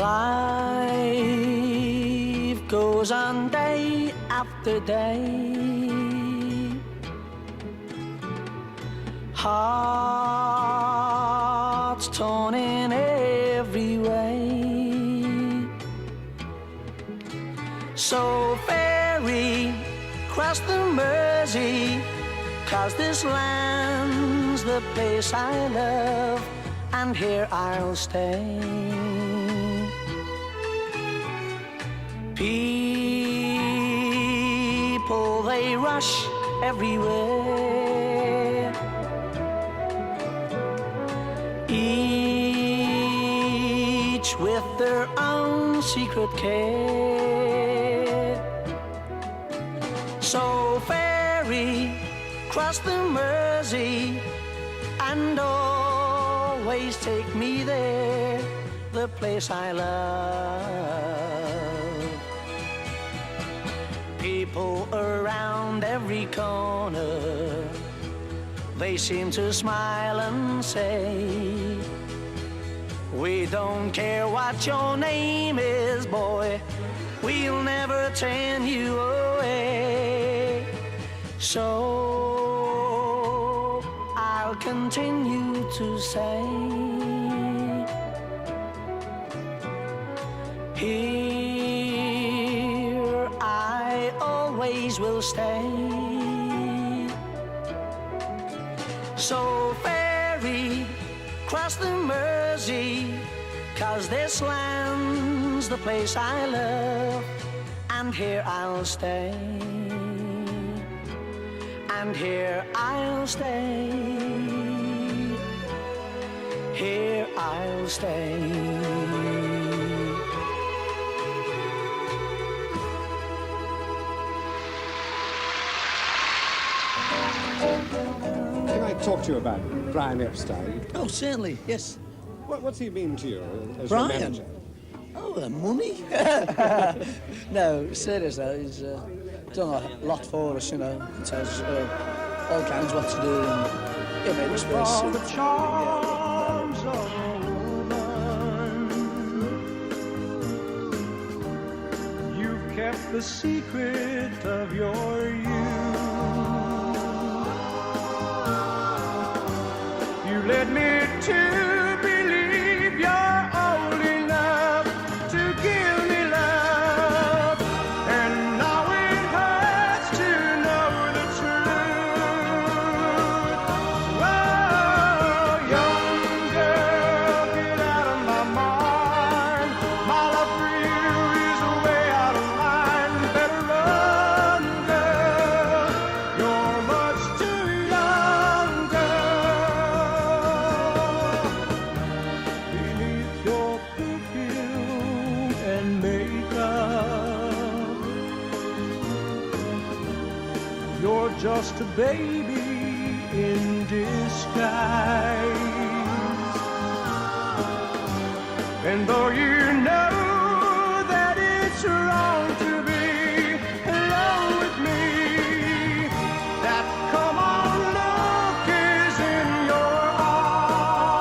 Life goes on day after day. Hearts torn in every way. So ferry cross the Mersey, 'cause this land's the place I love, and here I'll stay. People, they rush everywhere, each with their own secret care. So ferry cross the Mersey and always take me there, the place I love. People around every corner, they seem to smile and say, we don't care what your name is, boy, we'll never turn you away. So I'll continue to say, here I always will stay. So ferry cross the Mersey, 'cause this land's the place I love, and here I'll stay, and here I'll stay, here I'll stay. Can I talk to you about Brian Epstein? Oh, certainly, yes. What's he been to you as Brian? your manager? Oh, the money? No, serious though, he's done a lot for us, you know. He tells us all kinds what to do, and it makes us For the charms of a woman, you've kept the secret of your youth. You led me to believe you're old enough to give me love, and now it hurts to know the truth. Oh, young girl, get out of my mind. My love for you is way out of line. Better run, girl. You're much too young, girl. Beneath your perfume and makeup, you're just a baby in disguise. And though you know that it's wrong to be alone with me, that come on look is in your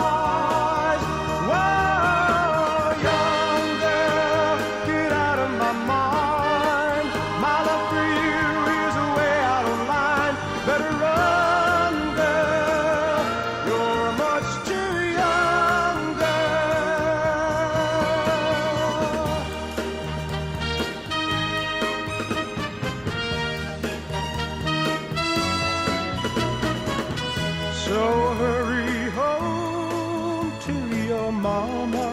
eyes. Whoa, young girl, get out of my mind. My love for you is way out of line. Better run, girl. You're much too young, girl. So hurry home to your mama.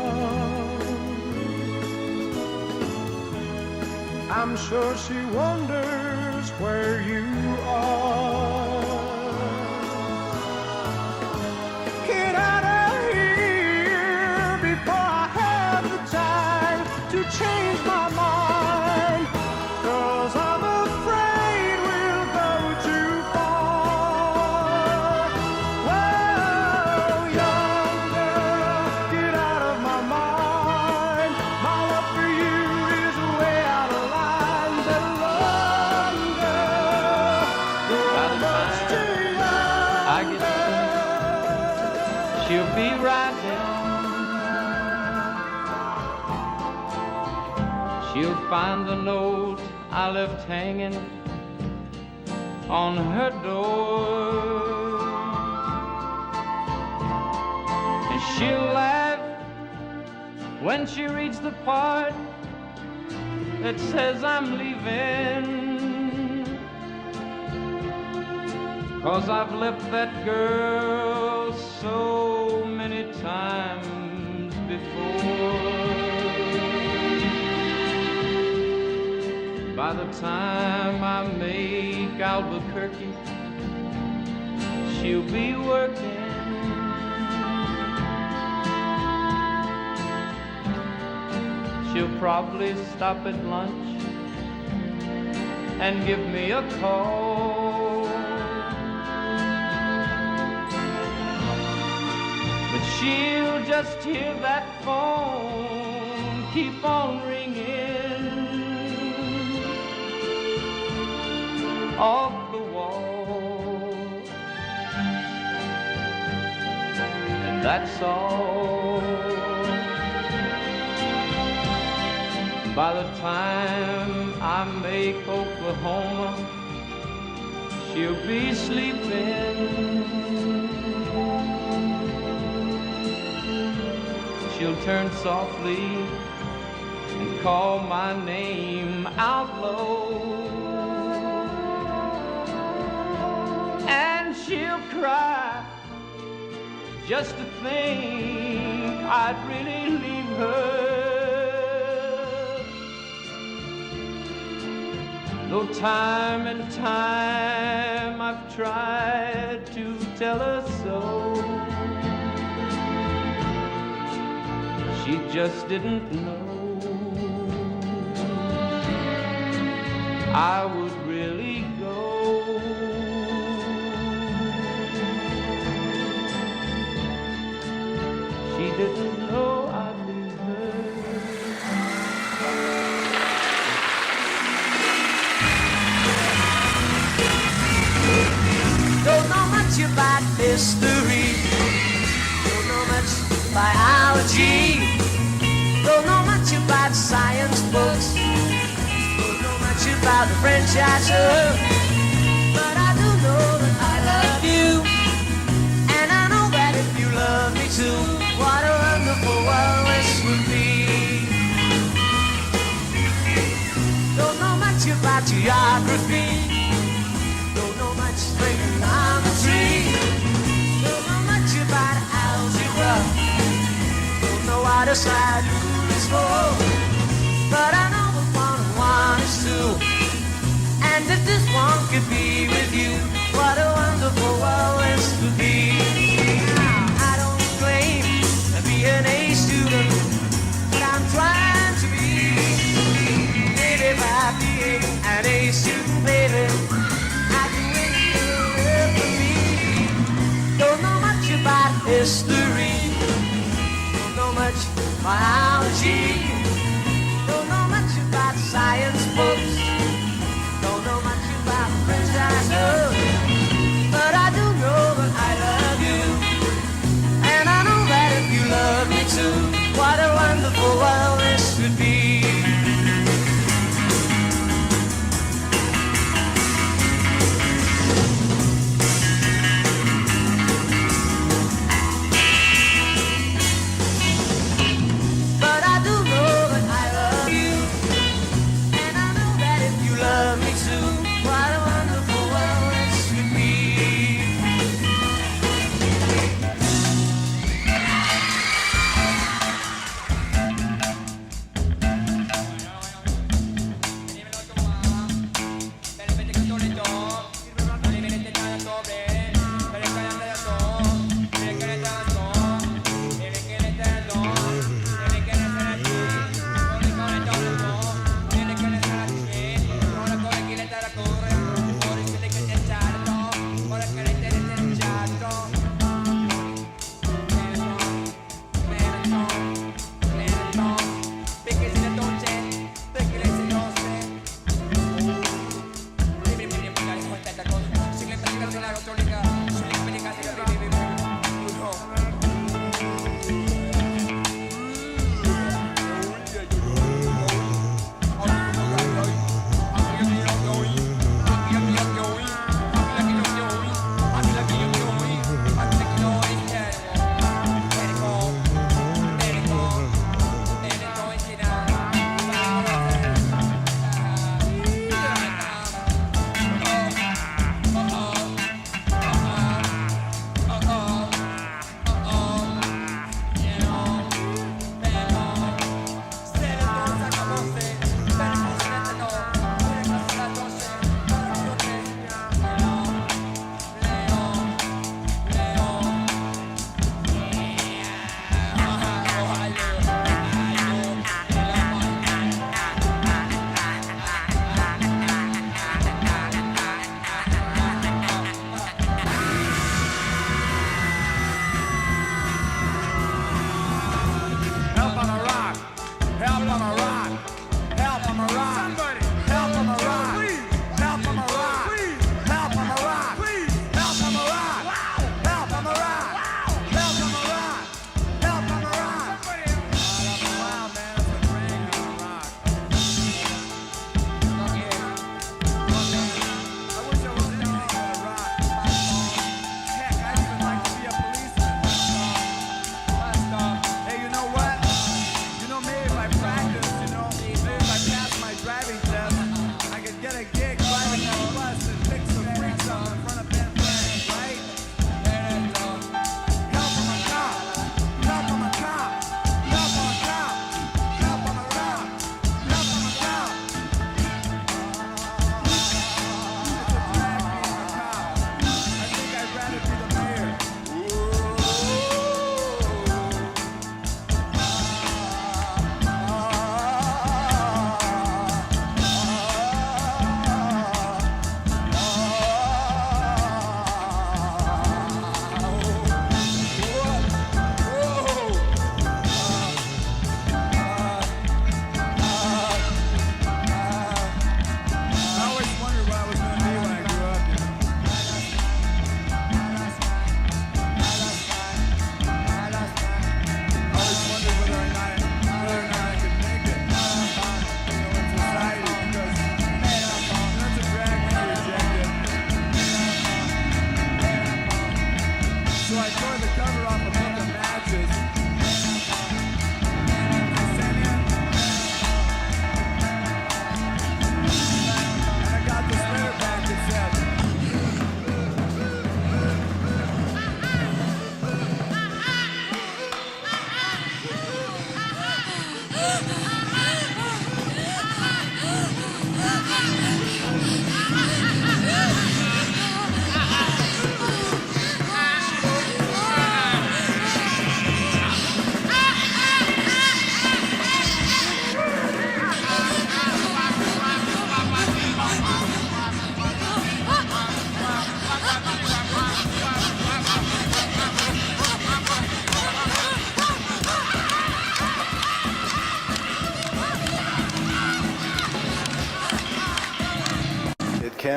I'm sure she wonders where you are. Get out of here before I have the time to change my mind, 'cause I'm afraid we'll go too far. Whoa, young girl, get out of my mind. My love for you is way out of line. Better run, girl. You're much too young. I get she'll be right there She'll find the note I left hanging on her door, and she'll laugh when she reads the part that says I'm leaving. 'Cause I've left that girl so many times before. By the time I make Albuquerque, she'll be working. She'll probably stop at lunch and give me a call. But she'll just hear that phone keep on ringing off the wall, and that's all. By the time I make Oklahoma, she'll be sleeping. She'll turn softly and call my name out low, and she'll cry just to think I'd really leave her. Though time and time I've tried to tell her so, she just didn't know I would really go. She didn't know I'd leave her. Don't know much about history, don't know much biology, don't know much about science books, don't know much about the French answer, but I do know that I love you, and I know that if you love me too, what a wonderful world this would be. Don't know much about geography, don't know much trigonometry, don't know much about algebra, don't know what a side rule is for, but I know that 1 and 1 is 2, and if this one could be with you, what a wonderful world this would be. I don't claim to be an A student, but I'm trying to be. Maybe by being an A student, baby, I can win your love for me. Don't know much about history, don't know much biology,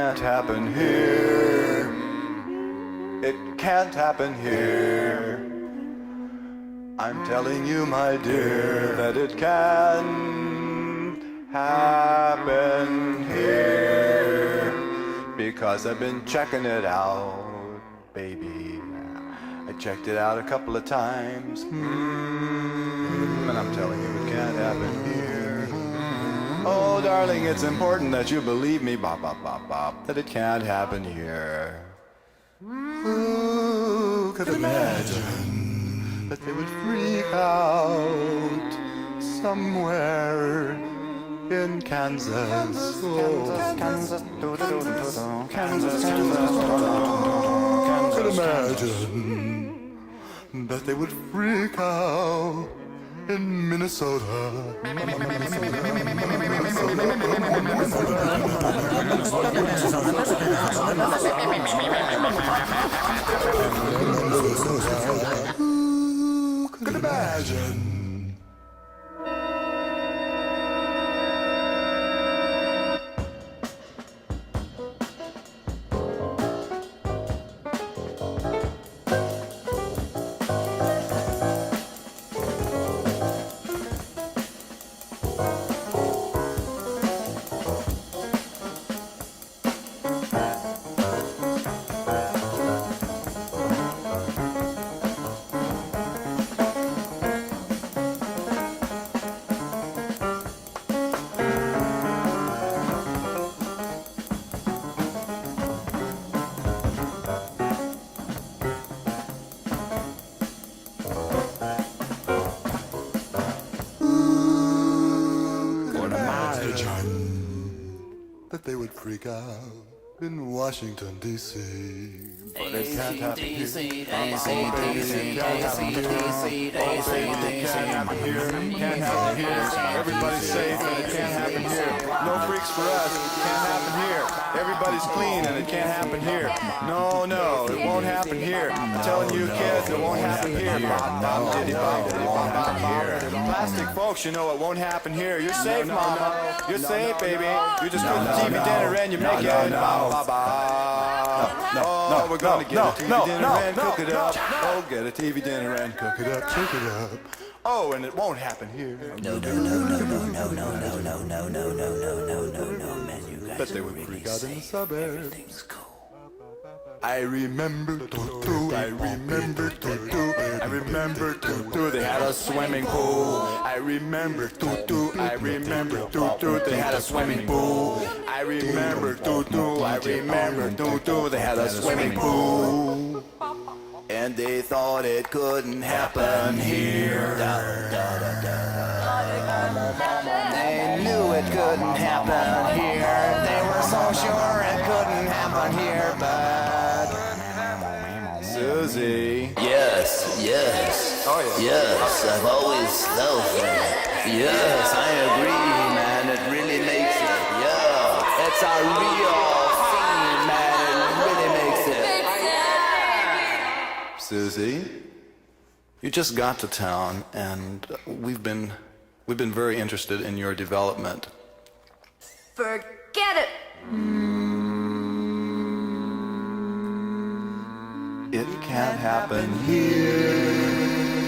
can't happen here. It can't happen here. I'm telling you, my dear, that it can't happen here. Because I've been checking it out, baby. I checked it out a couple of times. And I'm telling you, it can't happen here. Oh, darling, it's important that you believe me, bop, bop, bop, bop, that it can't happen here. Who could imagine that they would freak out somewhere in Kansas? Kansas, Kansas. Could imagine that they would freak out in Minnesota. Who could imagine? That they would freak out in Washington, D.C. But it can't happen here. It can't happen here. Everybody's safe and it can't happen here. No freaks for us. It can't happen here. Everybody's clean and it can't happen here. No, no, it won't happen here. I'm telling you kids, it won't happen here. Plastic folks, you know it won't happen here. You're safe, mama. You're safe, baby. You just cook the TV dinner and you make it. Oh, we're gonna get a TV dinner and cook it up. Oh, get a TV dinner and cook it up, cook it up. Oh, and it won't happen here. No, man, you guys. But they would freak out in the suburbs. Everything's cool. I remember Tutu, I remember Tutu, I remember Tutu, they had a swimming pool. I remember Tutu, I remember Tutu, they had a swimming pool. I remember Tutu, I remember Tutu, they had a swimming pool. And they thought it couldn't happen here. They knew it couldn't happen here. They were so sure it couldn't happen here, but Susie. Yes. Oh, yeah. Yes, I've always felt that. Yes, I agree, man. It really makes it. Yeah. It's a real theme, man. It really makes it. Susie, you just got to town, and we've been very interested in your development. Forget it. It can't happen here.